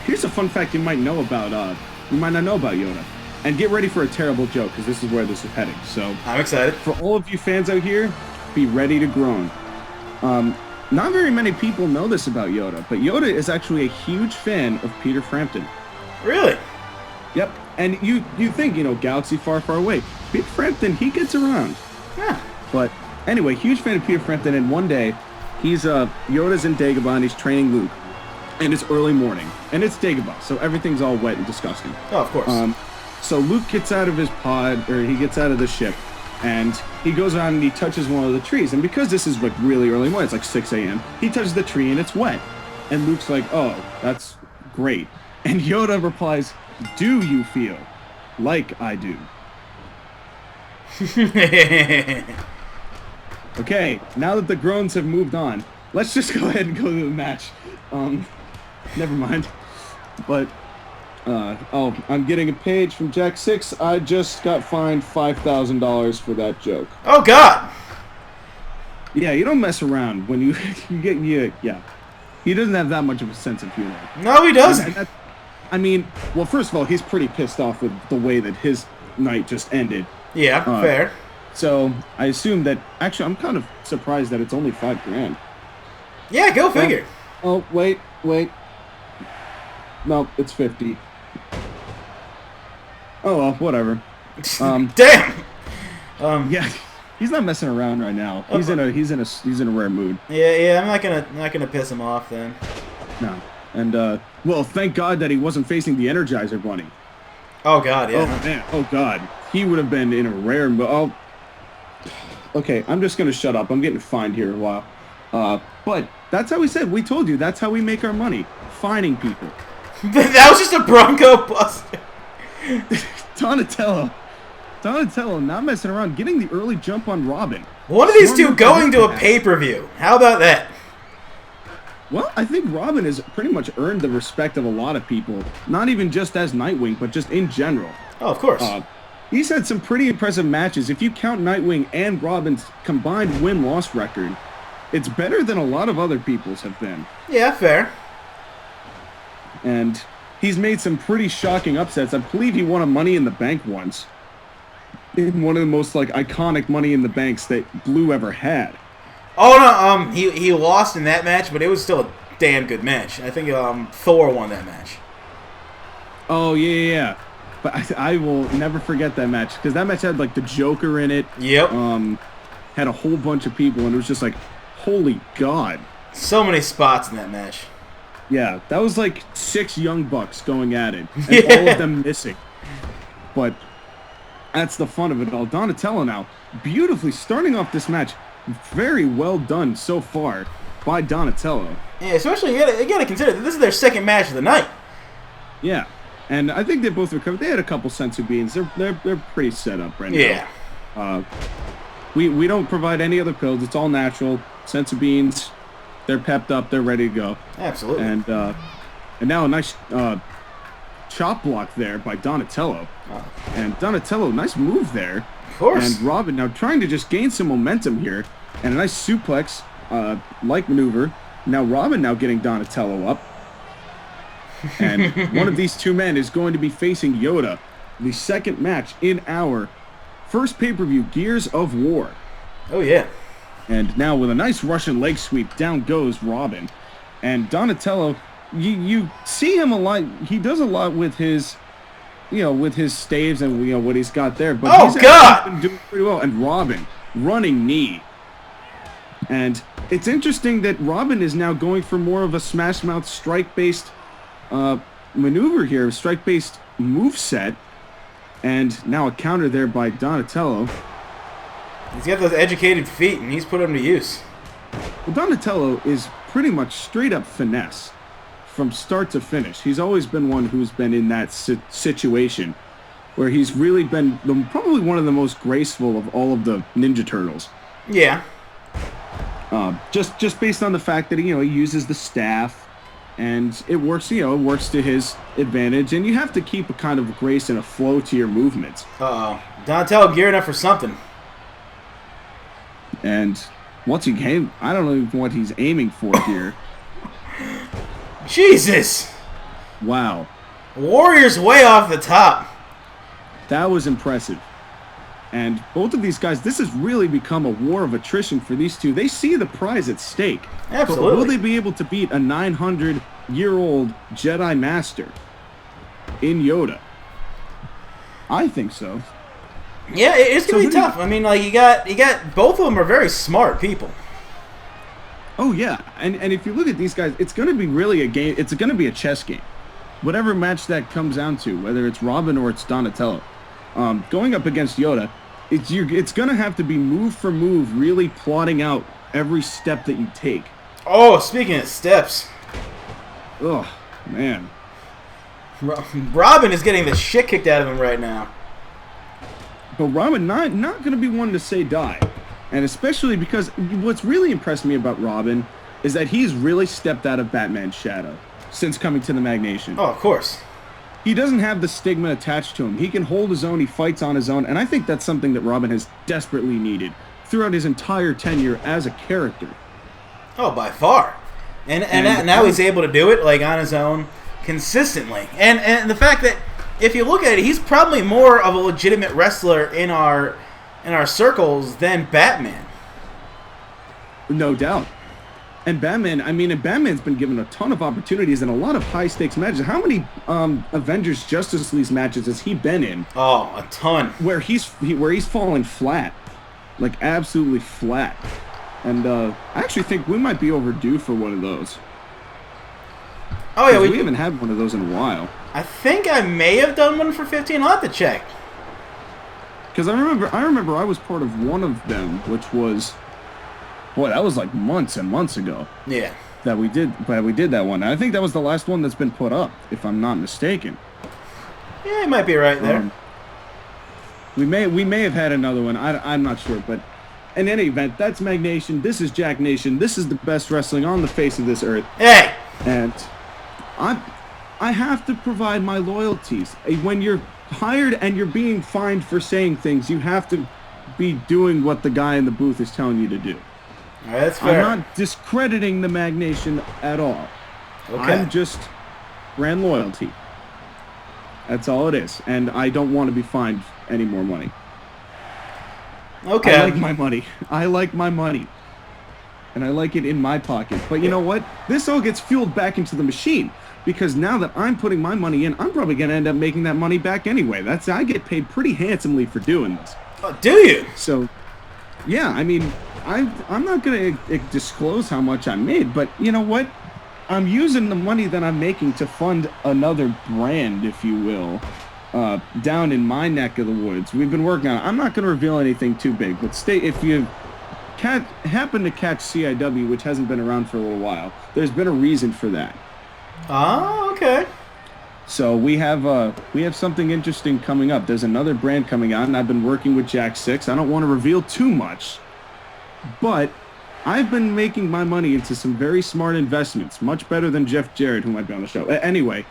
here's a fun fact you might not know about Yoda. And get ready for a terrible joke, because this is where this is heading. So I'm excited. For all of you fans out here, be ready to groan. Not very many people know this about Yoda, but Yoda is actually a huge fan of Peter Frampton. Really? Yep. And you think, galaxy far, far away. Peter Frampton, he gets around. Yeah. But anyway, huge fan of Peter Frampton, and one day, Yoda's in Dagobah, and he's training Luke. And it's early morning, and it's Dagobah, so everything's all wet and disgusting. Oh, of course. So Luke gets out of his pod, or he gets out of the ship, and he goes on and he touches one of the trees. And because this is like really early morning, it's like 6 a.m., he touches the tree and it's wet. And Luke's like, oh, that's great. And Yoda replies, do you feel like I do? Okay, now that the groans have moved on, let's just go ahead and go to the match. Never mind. But, I'm getting a page from Jack 6. I just got fined $5,000 for that joke. Oh, God! Yeah, you don't mess around when you yeah. He doesn't have that much of a sense of humor. No, he doesn't. Well, first of all, he's pretty pissed off with the way that his night just ended. Yeah, fair. So, I assume that... Actually, I'm kind of surprised that it's only $5,000. Yeah, go figure. Oh, wait. No, it's 50. Oh well, whatever. Damn. Yeah, he's not messing around right now. He's in a rare mood. Yeah. I'm not gonna piss him off then. No, and well, thank God that he wasn't facing the Energizer Bunny. Oh God, yeah. Oh man, oh God, he would have been in a rare mood. Oh, okay, I'm just gonna shut up. I'm getting fined here a while. But that's how we said. We told you that's how we make our money, fining people. That was just a Bronco buster. Donatello, not messing around, getting the early jump on Robin. One of these two going to a pay-per-view. How about that? Well, I think Robin has pretty much earned the respect of a lot of people, not even just as Nightwing, but just in general. Oh, of course. He's had some pretty impressive matches. If you count Nightwing and Robin's combined win-loss record, it's better than a lot of other people's have been. Yeah, fair. And he's made some pretty shocking upsets. I believe he won a Money in the Bank once. In one of the most, like, iconic Money in the Banks that Blue ever had. Oh, no, he lost in that match, but it was still a damn good match. I think Thor won that match. Oh, yeah. But I will never forget that match, because that match had, like, the Joker in it. Yep. Had a whole bunch of people, and it was just like, holy God. So many spots in that match. Yeah, that was like 6 Young Bucks going at it, and all of them missing. But that's the fun of it all. Donatello now, beautifully starting off this match. Very well done so far by Donatello. Yeah, especially you gotta consider that this is their second match of the night. Yeah, and I think they both recovered. They had a couple senzu beans. They're pretty set up right now. Yeah. We don't provide any other pills. It's all natural. Senzu beans. They're pepped up. They're ready to go. Absolutely. And now a nice chop block there by Donatello. And Donatello, nice move there. Of course. And Robin now trying to just gain some momentum here. And a nice suplex like maneuver. Now Robin now getting Donatello up. And one of these two men is going to be facing Yoda. The second match in our first pay-per-view, Gears of War. Oh, yeah. And now with a nice Russian leg sweep, down goes Robin. And Donatello, you see him a lot. He does a lot with his, with his staves and, what he's got there. But he's actually been doing pretty well. And Robin, running knee. And it's interesting that Robin is now going for more of a Smash Mouth strike-based maneuver here, strike-based moveset. And now a counter there by Donatello. He's got those educated feet, and he's put them to use. Well, Donatello is pretty much straight-up finesse from start to finish. He's always been one who's been in that situation where he's really been probably one of the most graceful of all of the Ninja Turtles. Yeah. Just based on the fact that, he uses the staff, and it works, it works to his advantage, and you have to keep a kind of grace and a flow to your movements. Uh-oh. Donatello gearing up for something. And once he came, I don't know what he's aiming for here. Jesus! Wow. Warriors way off the top. That was impressive. And both of these guys, this has really become a war of attrition for these two. They see the prize at stake. Absolutely. But will they be able to beat a 900-year-old Jedi Master in Yoda? I think so. Yeah, it's gonna be tough. I mean, like you got both of them are very smart people. Oh yeah, and if you look at these guys, it's gonna be really a game. It's gonna be a chess game, whatever match that comes down to, whether it's Robin or it's Donatello. Going up against Yoda, it's gonna have to be move for move, really plotting out every step that you take. Oh, speaking of steps, oh man, Robin is getting the shit kicked out of him right now. But Robin not going to be one to say die. And especially because what's really impressed me about Robin is that he's really stepped out of Batman's shadow since coming to the MagNation. Oh, of course. He doesn't have the stigma attached to him. He can hold his own, he fights on his own, and I think that's something that Robin has desperately needed throughout his entire tenure as a character. Oh, by far. And now he's able to do it like on his own consistently. And the fact that if you look at it, he's probably more of a legitimate wrestler in our circles than Batman. No doubt. And Batman's been given a ton of opportunities and a lot of high-stakes matches. How many Avengers Justice League matches has he been in? Oh, a ton. Where he's fallen flat. Like, absolutely flat. And I actually think we might be overdue for one of those. Oh, yeah. We haven't had one of those in a while. I think I may have done one for 15. I'll have to check. Because I remember I was part of one of them, which was, boy, that was like months and months ago. Yeah. That we did that one. And I think that was the last one that's been put up, if I'm not mistaken. Yeah, you might be right there. We may have had another one. I'm not sure, but in any event, that's MagNation. This is Jack Nation. This is the best wrestling on the face of this earth. Hey! And I have to provide my loyalties. When you're hired and you're being fined for saying things, you have to be doing what the guy in the booth is telling you to do. All right, that's fair. I'm not discrediting the MagNation at all. Okay. I'm just brand loyalty. That's all it is. And I don't want to be fined any more money. Okay. I like my money. I like my money. And I like it in my pocket. But you know what? This all gets fueled back into the machine. Because now that I'm putting my money in, I'm probably going to end up making that money back anyway. I get paid pretty handsomely for doing this. Oh, do you? So, yeah, I mean, I'm not going to disclose how much I made. But you know what? I'm using the money that I'm making to fund another brand, if you will, down in my neck of the woods. We've been working on it. I'm not going to reveal anything too big, but if you happen to catch CIW, which hasn't been around for a little while, there's been a reason for that. Oh, okay. So we have something interesting coming up. There's another brand coming out, and I've been working with Jack 6. I don't want to reveal too much, but I've been making my money into some very smart investments, much better than Jeff Jarrett, who might be on the show. Anyway,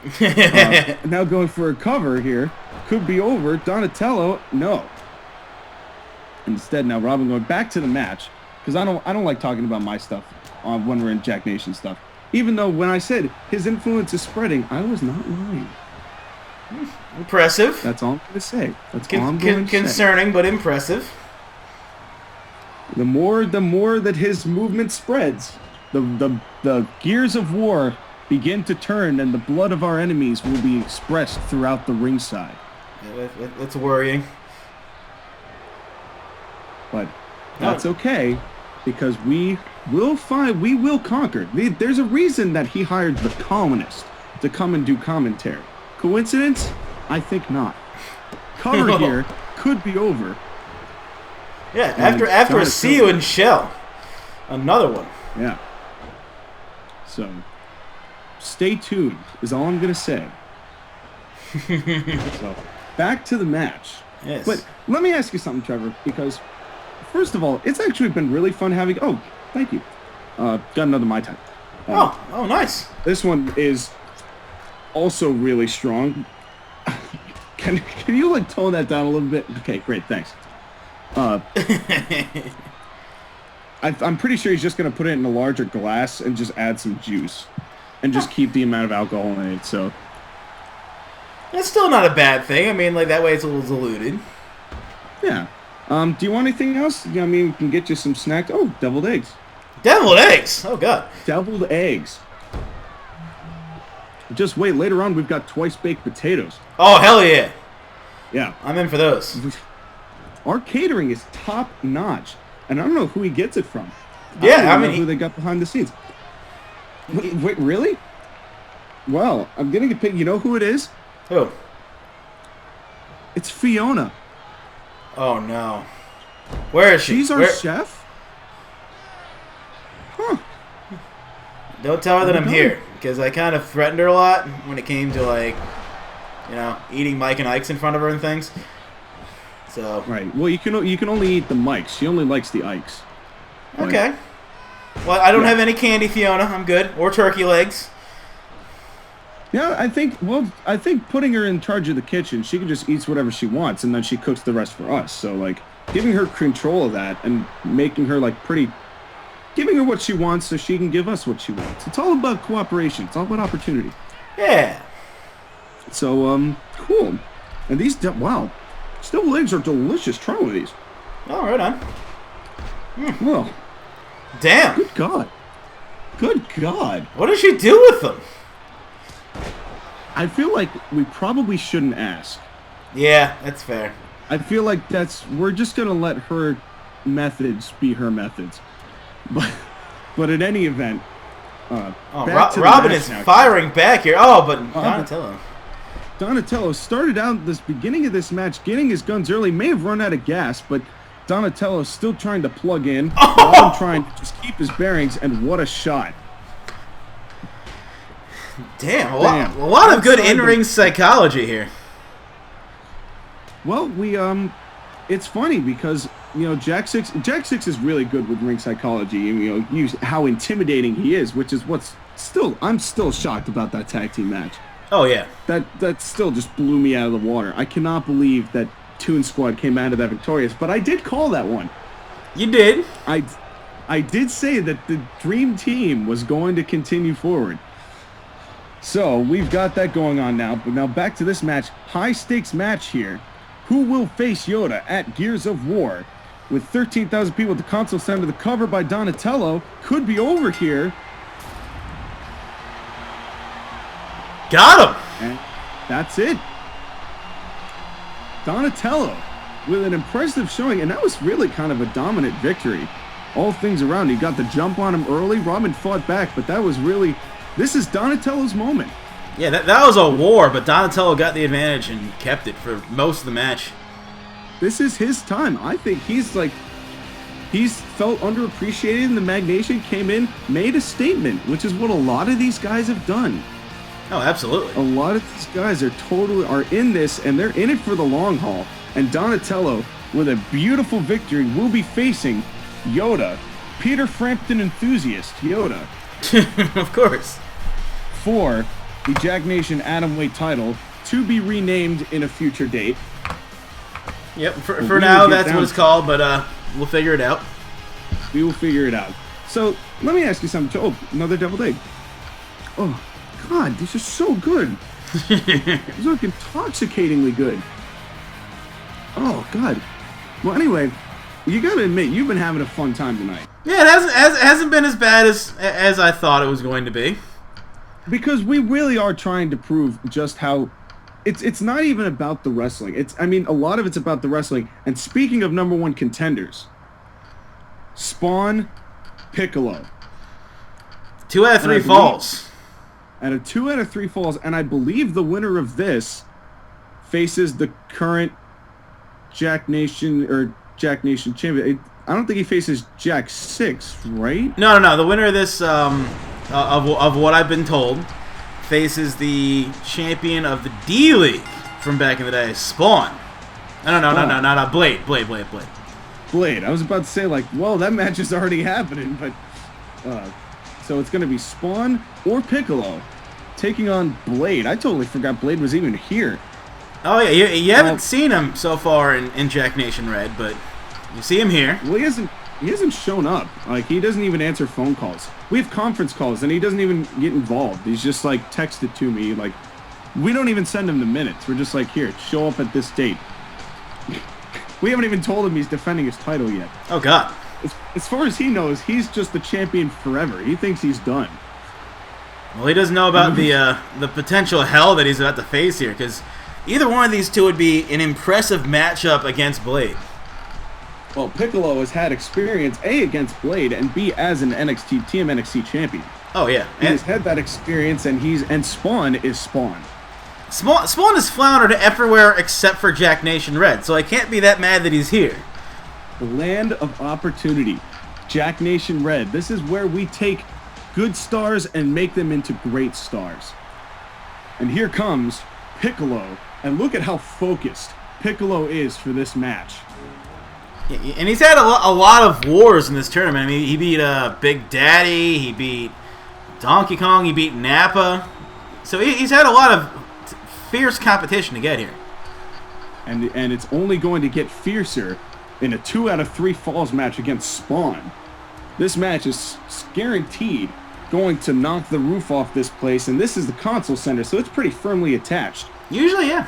now going for a cover here. Could be over. Donatello, no. Instead, now Robin going back to the match, because I don't like talking about my stuff when we're in Jack Nation stuff. Even though when I said his influence is spreading, I was not lying. Impressive. That's all I'm going to say. That's all I'm going to say. Concerning, but impressive. The more that his movement spreads, the gears of war begin to turn, and the blood of our enemies will be expressed throughout the ringside. Yeah, that's worrying. But that's okay, because we will conquer. There's a reason that he hired the Colonist to come and do commentary. Coincidence? I think not. Cover here could be over. Yeah, after a See You in Shell. Another one. Yeah. So, stay tuned is all I'm going to say. So, back to the match. Yes. But let me ask you something, Trevor, because first of all, it's actually been really fun having... Oh, thank you. Got another My Time. Oh, nice. This one is also really strong. Can you, like, tone that down a little bit? Okay, great, thanks. I'm pretty sure he's just going to put it in a larger glass and just add some juice. And just keep the amount of alcohol in it, so... That's still not a bad thing. I mean, like, that way it's a little diluted. Yeah. Do you want anything else? I mean, we can get you some snacks. Oh, deviled eggs. Deviled eggs? Oh, God. Deviled eggs. Just wait. Later on, we've got twice-baked potatoes. Oh, hell yeah. Yeah. I'm in for those. Our catering is top-notch. And I don't know who he gets it from. Yeah, I don't know who they got behind the scenes. Wait, really? Well, I'm getting a pick. You know who it is? Who? It's Fiona. Oh, no. Where is she? She's our chef? Huh. Don't tell her that I'm here, because I kind of threatened her a lot when it came to, like, you know, eating Mike and Ike's in front of her and things. So. Right. Well, you can only eat the Mikes. She only likes the Ikes. Right? Okay. Well, I don't have any candy, Fiona. I'm good. Or turkey legs. Yeah, I think putting her in charge of the kitchen, she can just eat whatever she wants, and then she cooks the rest for us. So, like, giving her control of that and making her, like, giving her what she wants so she can give us what she wants. It's all about cooperation. It's all about opportunity. Yeah. So, cool. And these, wow, deviled eggs are delicious. Try one of these. Oh, right on. Well. Damn. Good God. Good God. What did she do with them? I feel like we probably shouldn't ask. Yeah, that's fair. I feel like we're just going to let her methods be her methods. But in any event, Robin is firing back here. Oh, but Donatello. Donatello started out this beginning of this match getting his guns early, may have run out of gas, but Donatello still trying to plug in, Robin trying to just keep his bearings, and what a shot. Damn, a lot of good in-ring psychology here. Well, it's funny because, Jack Six is really good with ring psychology, and, how intimidating he is, which is I'm still shocked about that tag team match. Oh, yeah. That still just blew me out of the water. I cannot believe that Toon Squad came out of that victorious, but I did call that one. You did? I did say that the Dream Team was going to continue forward. So, we've got that going on now. But now back to this match. High-stakes match here. Who will face Yoda at Gears of War? With 13,000 people at the console center, the cover by Donatello could be over here. Got him! And that's it. Donatello with an impressive showing, and that was really kind of a dominant victory. All things around, he got the jump on him early. Robin fought back, but that was really... This is Donatello's moment. Yeah, that was a war, but Donatello got the advantage and kept it for most of the match. This is his time. I think he's felt underappreciated, and the MagNation came in, made a statement, which is what a lot of these guys have done. Oh, absolutely. A lot of these guys are in this, and they're in it for the long haul. And Donatello, with a beautiful victory, will be facing Yoda, Peter Frampton enthusiast Yoda. Of course. For the Jack Nation Atomweight title, to be renamed in a future date. Yep, for now that's what it's called, but we'll figure it out. We will figure it out. So, let me ask you something. Oh, another deviled egg. Oh, God, these are so good. These are intoxicatingly good. Oh, God. Well, anyway, you gotta admit, you've been having a fun time tonight. Yeah, it hasn't been as bad as I thought it was going to be. Because we really are trying to prove just how... It's not even about the wrestling. A lot of it's about the wrestling. And speaking of number one contenders, Spawn, Piccolo. 2 out of 3 falls. Out of 2 out of 3 falls, and I believe the winner of this faces the current Jack Nation champion. I don't think he faces Jack 6, right? No. The winner of this, of what I've been told, faces the champion of the D-League from back in the day, Spawn. No, Blade. Blade. I was about to say, that match is already happening, but... so it's going to be Spawn or Piccolo taking on Blade. I totally forgot Blade was even here. Oh, yeah, you haven't seen him so far in Jack Nation Red, but you see him here. Well, he hasn't shown up. He doesn't even answer phone calls. We have conference calls, and he doesn't even get involved. He's just, texted to me, we don't even send him the minutes. We're just here, show up at this date. We haven't even told him he's defending his title yet. Oh, God. As far as he knows, he's just the champion forever. He thinks he's done. Well, he doesn't know about the potential hell that he's about to face here, because either one of these two would be an impressive matchup against Blade. Well, Piccolo has had experience, A, against Blade, and B, as an Team NXT champion. Oh, yeah. He's had that experience, and Spawn is Spawn. Spawn has floundered everywhere except for Jack Nation Red, so I can't be that mad that he's here. The land of opportunity. Jack Nation Red. This is where we take good stars and make them into great stars. And here comes Piccolo. And look at how focused Piccolo is for this match. And he's had a lot of wars in this tournament. He beat Big Daddy, he beat Donkey Kong, he beat Nappa. So he's had a lot of fierce competition to get here. And it's only going to get fiercer in a 2 out of 3 falls match against Spawn. This match is guaranteed going to knock the roof off this place, and this is the console center, so it's pretty firmly attached. Usually, yeah.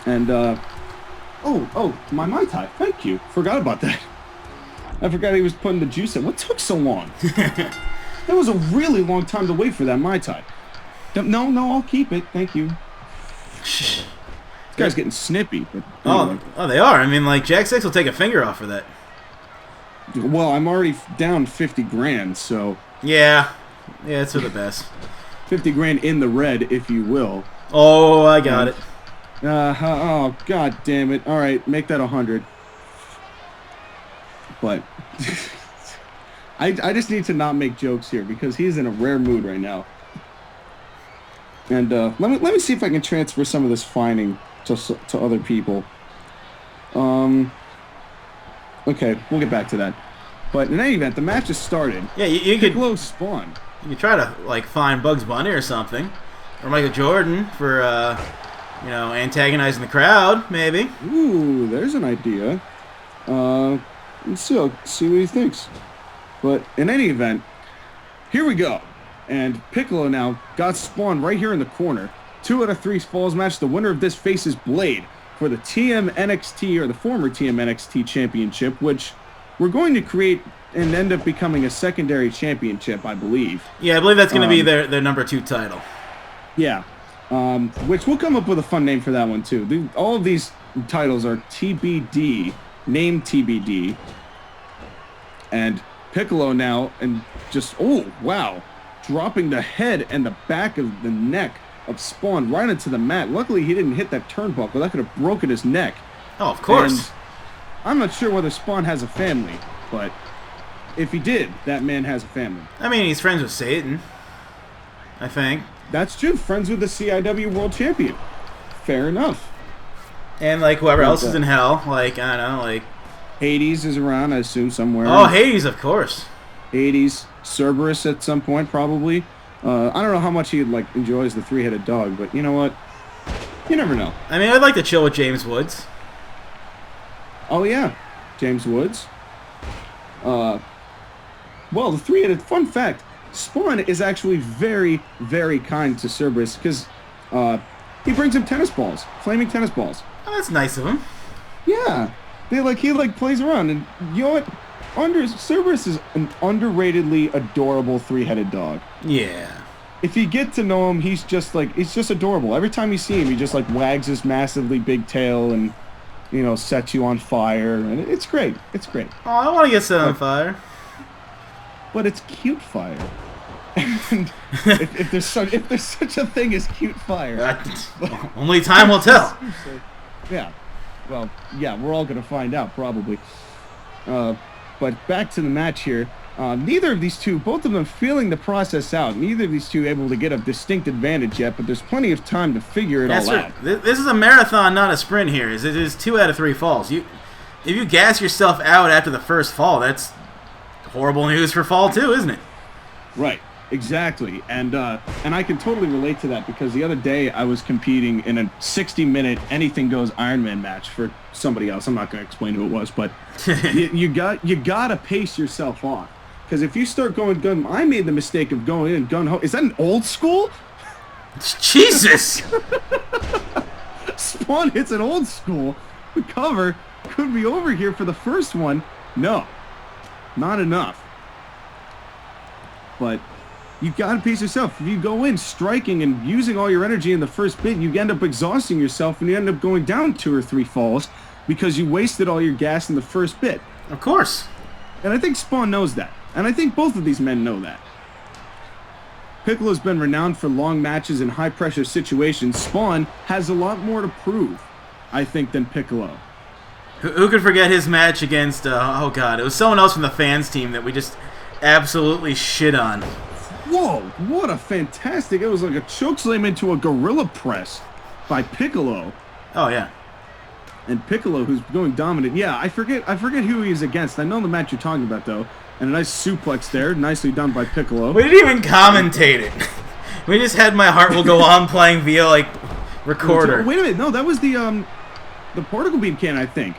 And, oh, my Mai Tai. Thank you. Forgot about that. I forgot he was putting the juice in. What took so long? That was a really long time to wait for that Mai Tai. No, I'll keep it. Thank you. This guy's getting snippy. But anyway. Oh, they are. Jack 6 will take a finger off for that. Well, I'm already down 50 grand, so... Yeah, it's for the best. 50 grand in the red, if you will. Oh, I got it. Oh, god damn it. Alright, make that 100. But... I just need to not make jokes here, because he's in a rare mood right now. And let me see if I can transfer some of this fining to other people. Okay, we'll get back to that. But in any event, the match has started. Yeah, you could Piccolo Spawn. You could try to like find Bugs Bunny or something, or Michael Jordan for antagonizing the crowd, maybe. Ooh, there's an idea. Let's see what he thinks. But in any event, here we go. And Piccolo now got Spawn right here in the corner. 2 out of 3 falls match. The winner of this faces Blade for the TM NXT, or the former TM NXT championship, which we're going to create and end up becoming a secondary championship, I believe. Yeah, I believe that's going to be their number 2 title. Yeah. Which we'll come up with a fun name for that one, too. All of these titles are TBD, named TBD. And Piccolo now, and just, oh, wow, dropping the head and the back of the neck of Spawn right into the mat. Luckily, he didn't hit that turnbuckle. That could have broken his neck. Oh, of course. And I'm not sure whether Spawn has a family, but if he did, that man has a family. I mean, he's friends with Satan, I think. That's true. Friends with the CIW World Champion. Fair enough. And, like, whoever else is in hell, like, I don't know, like... Hades is around, I assume, somewhere. Oh, Hades, of course. Hades. Cerberus at some point, probably. I don't know how much he, like, enjoys the 3-headed dog, but you know what? You never know. I mean, I'd like to chill with James Woods. Oh, yeah. James Woods. Well, the 3-headed... Fun fact, Spawn is actually very, very kind to Cerberus, because he brings him tennis balls. Flaming tennis balls. Oh, that's nice of him. Yeah. He plays around, and you know what? Cerberus is an underratedly adorable 3-headed dog. Yeah. If you get to know him, he's just adorable. Every time you see him, he just like wags his massively big tail and, you know, sets you on fire, and it's great. It's great. Oh, I want to get set on fire. But it's cute fire. And if there's such a thing as cute fire, only time will tell. Yeah. Well, yeah, we're all gonna find out probably. But back to the match here. Neither of these two, both of them feeling the process out. Neither of these two able to get a distinct advantage yet, but there's plenty of time to figure it all out. This is a marathon, not a sprint here. It is 2 out of 3 falls. If you gas yourself out after the first fall, that's horrible news for fall 2, isn't it? Right. Exactly, and I can totally relate to that because the other day I was competing in a 60-minute anything goes Ironman match for somebody else. I'm not going to explain who it was, but you gotta pace yourself off because if you start going gun, I made the mistake of going in gun ho. Is that an old school? Jesus! Spawn hits an old school. The cover could be over here for the first one. No, not enough. But you gotta pace yourself. If you go in striking and using all your energy in the first bit, you end up exhausting yourself and you end up going down 2 or 3 falls because you wasted all your gas in the first bit. Of course. And I think Spawn knows that. And I think both of these men know that. Piccolo's been renowned for long matches in high-pressure situations. Spawn has a lot more to prove, I think, than Piccolo. Who could forget his match against, oh god, it was someone else from the fans team that we just absolutely shit on. Whoa, what a fantastic... It was like a chokeslam into a gorilla press by Piccolo. Oh, yeah. And Piccolo, who's going dominant. Yeah, I forget who he's against. I know the match you're talking about, though. And a nice suplex there, nicely done by Piccolo. We didn't even commentate it. We just had My Heart Will Go On playing via, like, recorder. Wait a minute, no, that was the particle beam cannon, I think.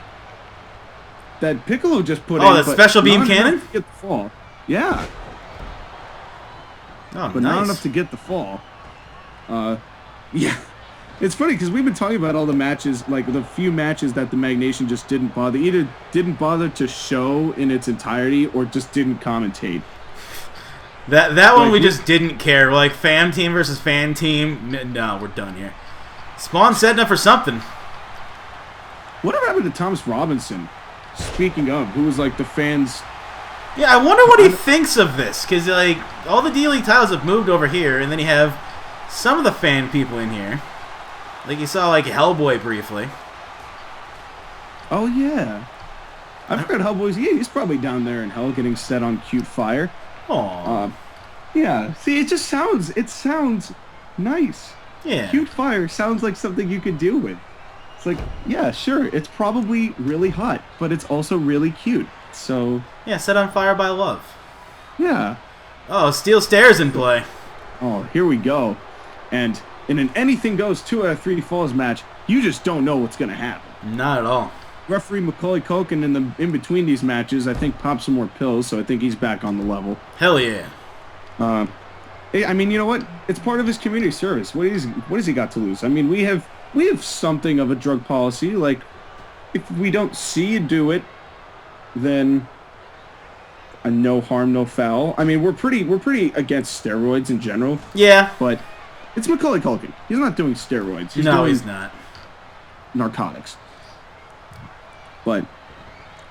That Piccolo just put in. Oh, the special beam cannon? To get the fall. Yeah. Oh, but nice. not enough to get the fall. Yeah. It's funny because we've been talking about all the matches, like the few matches that the M4GNation just didn't bother. Either didn't bother to show in its entirety or just didn't commentate. That one we just didn't care. Like fan team versus fan team. No, we're done here. Spawn setting up for something. Whatever happened to Thomas Robinson? Speaking of, who was like the fans... Yeah, I wonder what he thinks of this, because like all the D-League titles have moved over here, and then you have some of the fan people in here. Like you saw like Hellboy briefly. Oh yeah, I forgot Hellboy's. Yeah, he's probably down there in hell getting set on cute fire. Aww. Yeah. See, it sounds nice. Yeah. Cute fire sounds like something you could deal with. It's like, yeah, sure, it's probably really hot, but it's also really cute. So yeah, set on fire by love. Yeah. Oh, steel stairs in play. Oh, here we go. And in an anything goes 2 out of 3 falls match, you just don't know what's gonna happen. Not at all. Referee Macaulay Culkin in between these matches, I think popped some more pills, so I think he's back on the level. Hell yeah. I mean, you know what? It's part of his community service. What has he got to lose? I mean, we have something of a drug policy. Like, if we don't see you do it, then no harm, no foul. I mean, we're pretty against steroids in general. Yeah. But it's Macaulay Culkin. He's not doing steroids. He's not. Narcotics. But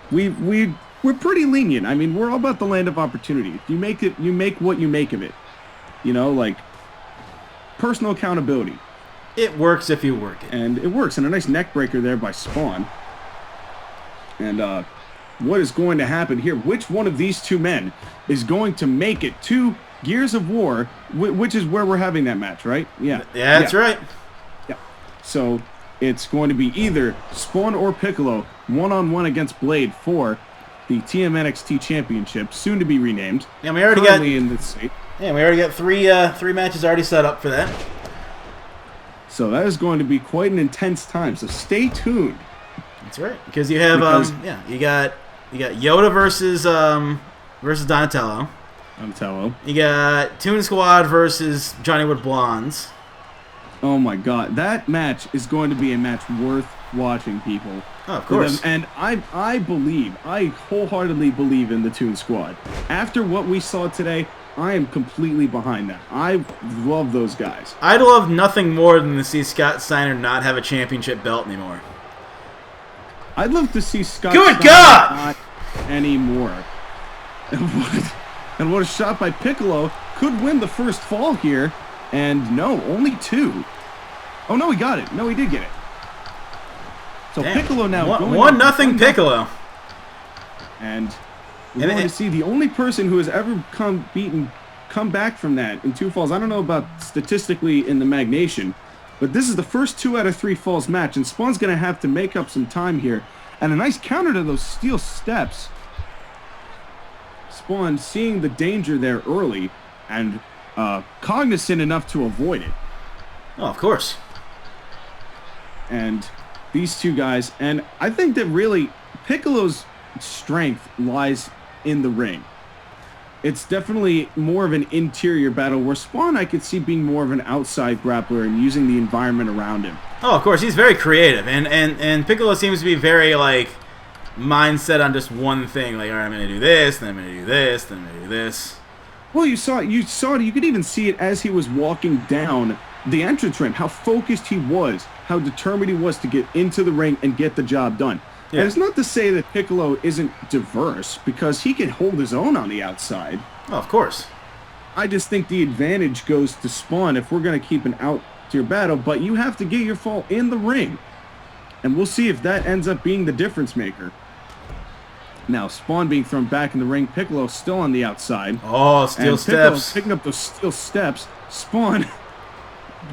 we're pretty lenient. I mean, we're all about the land of opportunity. If you make it, you make what you make of it. You know, like personal accountability. It works if you work it. And it works. And a nice neck breaker there by Spawn. And what is going to happen here? Which one of these two men is going to make it to Gears of War, which is where we're having that match, right? Yeah. Yeah, that's right. Yeah. So it's going to be either Spawn or Piccolo, one-on-one against Blade for the TMNXT Championship, soon to be renamed. Yeah, we already got in the state. Yeah, we already got three matches already set up for that. So that is going to be quite an intense time. So stay tuned. That's right, because you have you got Yoda versus Donatello. You got Toon Squad versus Johnny with Blondes. Oh my God, that match is going to be a match worth watching, people. Oh, of course. And I wholeheartedly believe in the Toon Squad. After what we saw today, I am completely behind that. I love those guys. I'd love nothing more than to see Scott Steiner not have a championship belt anymore. I'd love to see Scott Good Steiner God! not anymore. And what a shot by Piccolo. Could win the first fall here. And no, only 2. Oh, no, he got it. No, he did get it. So damn. Piccolo now one nothing Piccolo. And we're going to see the only person who has ever come back from that in 2 falls. I don't know about statistically in the MagNation, but this is the first 2 out of 3 falls match, and Spawn's going to have to make up some time here. And a nice counter to those steel steps. Spawn seeing the danger there early and cognizant enough to avoid it. Oh, of course. And these two guys, and I think that really Piccolo's strength lies in the ring. It's definitely more of an interior battle, where Spawn I could see being more of an outside grappler and using the environment around him. Oh, of course, he's very creative, and Piccolo seems to be very like mindset on just one thing. Like, all right, I'm going to do this, then I'm going to do this, then I'm going to do this. Well, you saw it. You could even see it as he was walking down the entrance ramp, how focused he was, how determined he was to get into the ring and get the job done. Yeah. And it's not to say that Piccolo isn't diverse, because he can hold his own on the outside. Oh, of course. I just think the advantage goes to Spawn if we're going to keep an out-tier battle, but you have to get your fall in the ring. And we'll see if that ends up being the difference maker. Now, Spawn being thrown back in the ring, Piccolo still on the outside. Oh, steel steps. Picking up those steel steps. Spawn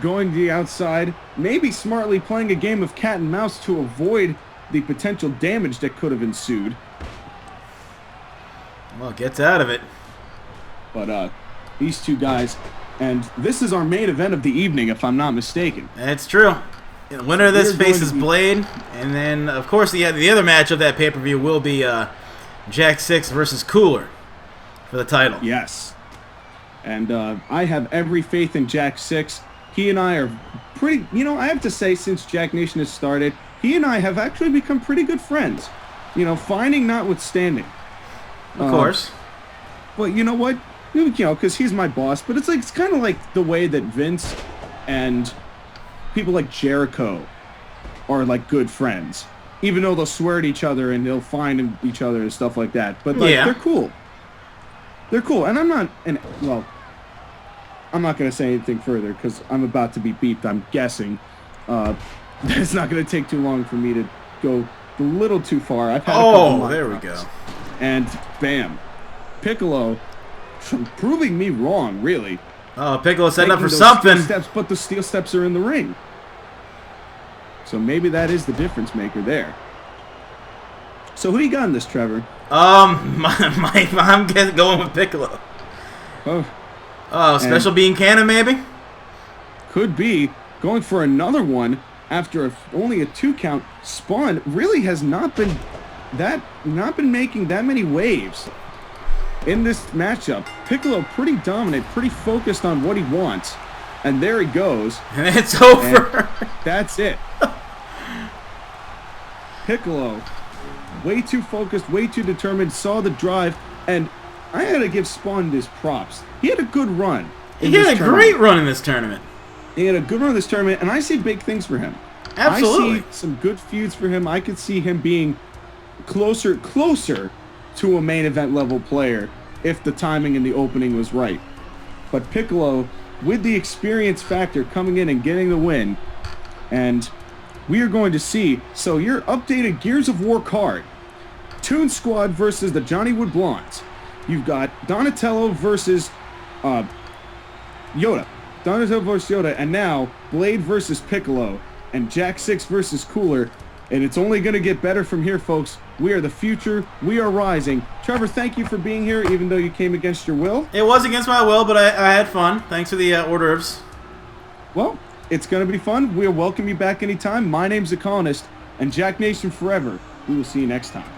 going to the outside, maybe smartly playing a game of cat and mouse to avoid the potential damage that could have ensued. Well, gets out of it. But these two guys, and this is our main event of the evening, if I'm not mistaken. That's true. The winner of this faces Blade, and then, of course, the other match of that pay-per-view will be Jack 6 versus Cooler for the title. Yes. And I have every faith in Jack 6. He and I are pretty, I have to say, since Jack Nation has started, he and I have actually become pretty good friends. Fighting notwithstanding. Of course. But you know what? Because he's my boss, but it's kind of like the way that Vince and people like Jericho are like good friends, even though they'll swear at each other and they'll find each other and stuff like that. But they're cool. They're cool, and I'm not going to say anything further because I'm about to be beeped. I'm guessing it's not going to take too long for me to go a little too far. I've had there we go. And bam, Piccolo proving me wrong, really. Oh, Piccolo setting up for something. Steps, but the steel steps are in the ring. So maybe that is the difference maker there. So who you got in this, Trevor? I'm going with Piccolo. Oh, special bean cannon maybe? Could be. Going for another one after only a 2 count. Spawn really has not been making that many waves in this matchup. Piccolo pretty dominant, pretty focused on what he wants. And there he goes. And it's over. And that's it. Piccolo, way too focused, way too determined, saw the drive, and I had to give Spawn his props. He had a good run. He had a great run in this tournament. He had a good run in this tournament, and I see big things for him. Absolutely. I see some good feuds for him. I could see him being closer to a main event level player if the timing and the opening was right. But Piccolo, with the experience factor, coming in and getting the win, and we are going to see, so your updated Gears of War card, Toon Squad versus the Johnny Wood Blondes. You've got Donatello versus Yoda. Donatello versus Yoda, and now Blade versus Piccolo, and Jack 6 versus Cooler, and it's only going to get better from here, folks. We are the future. We are rising. Trevor, thank you for being here, even though you came against your will. It was against my will, but I had fun. Thanks for the hors d'oeuvres. Well, it's going to be fun. We'll welcome you back anytime. My name's The Colonist, and Jack Nation forever. We will see you next time.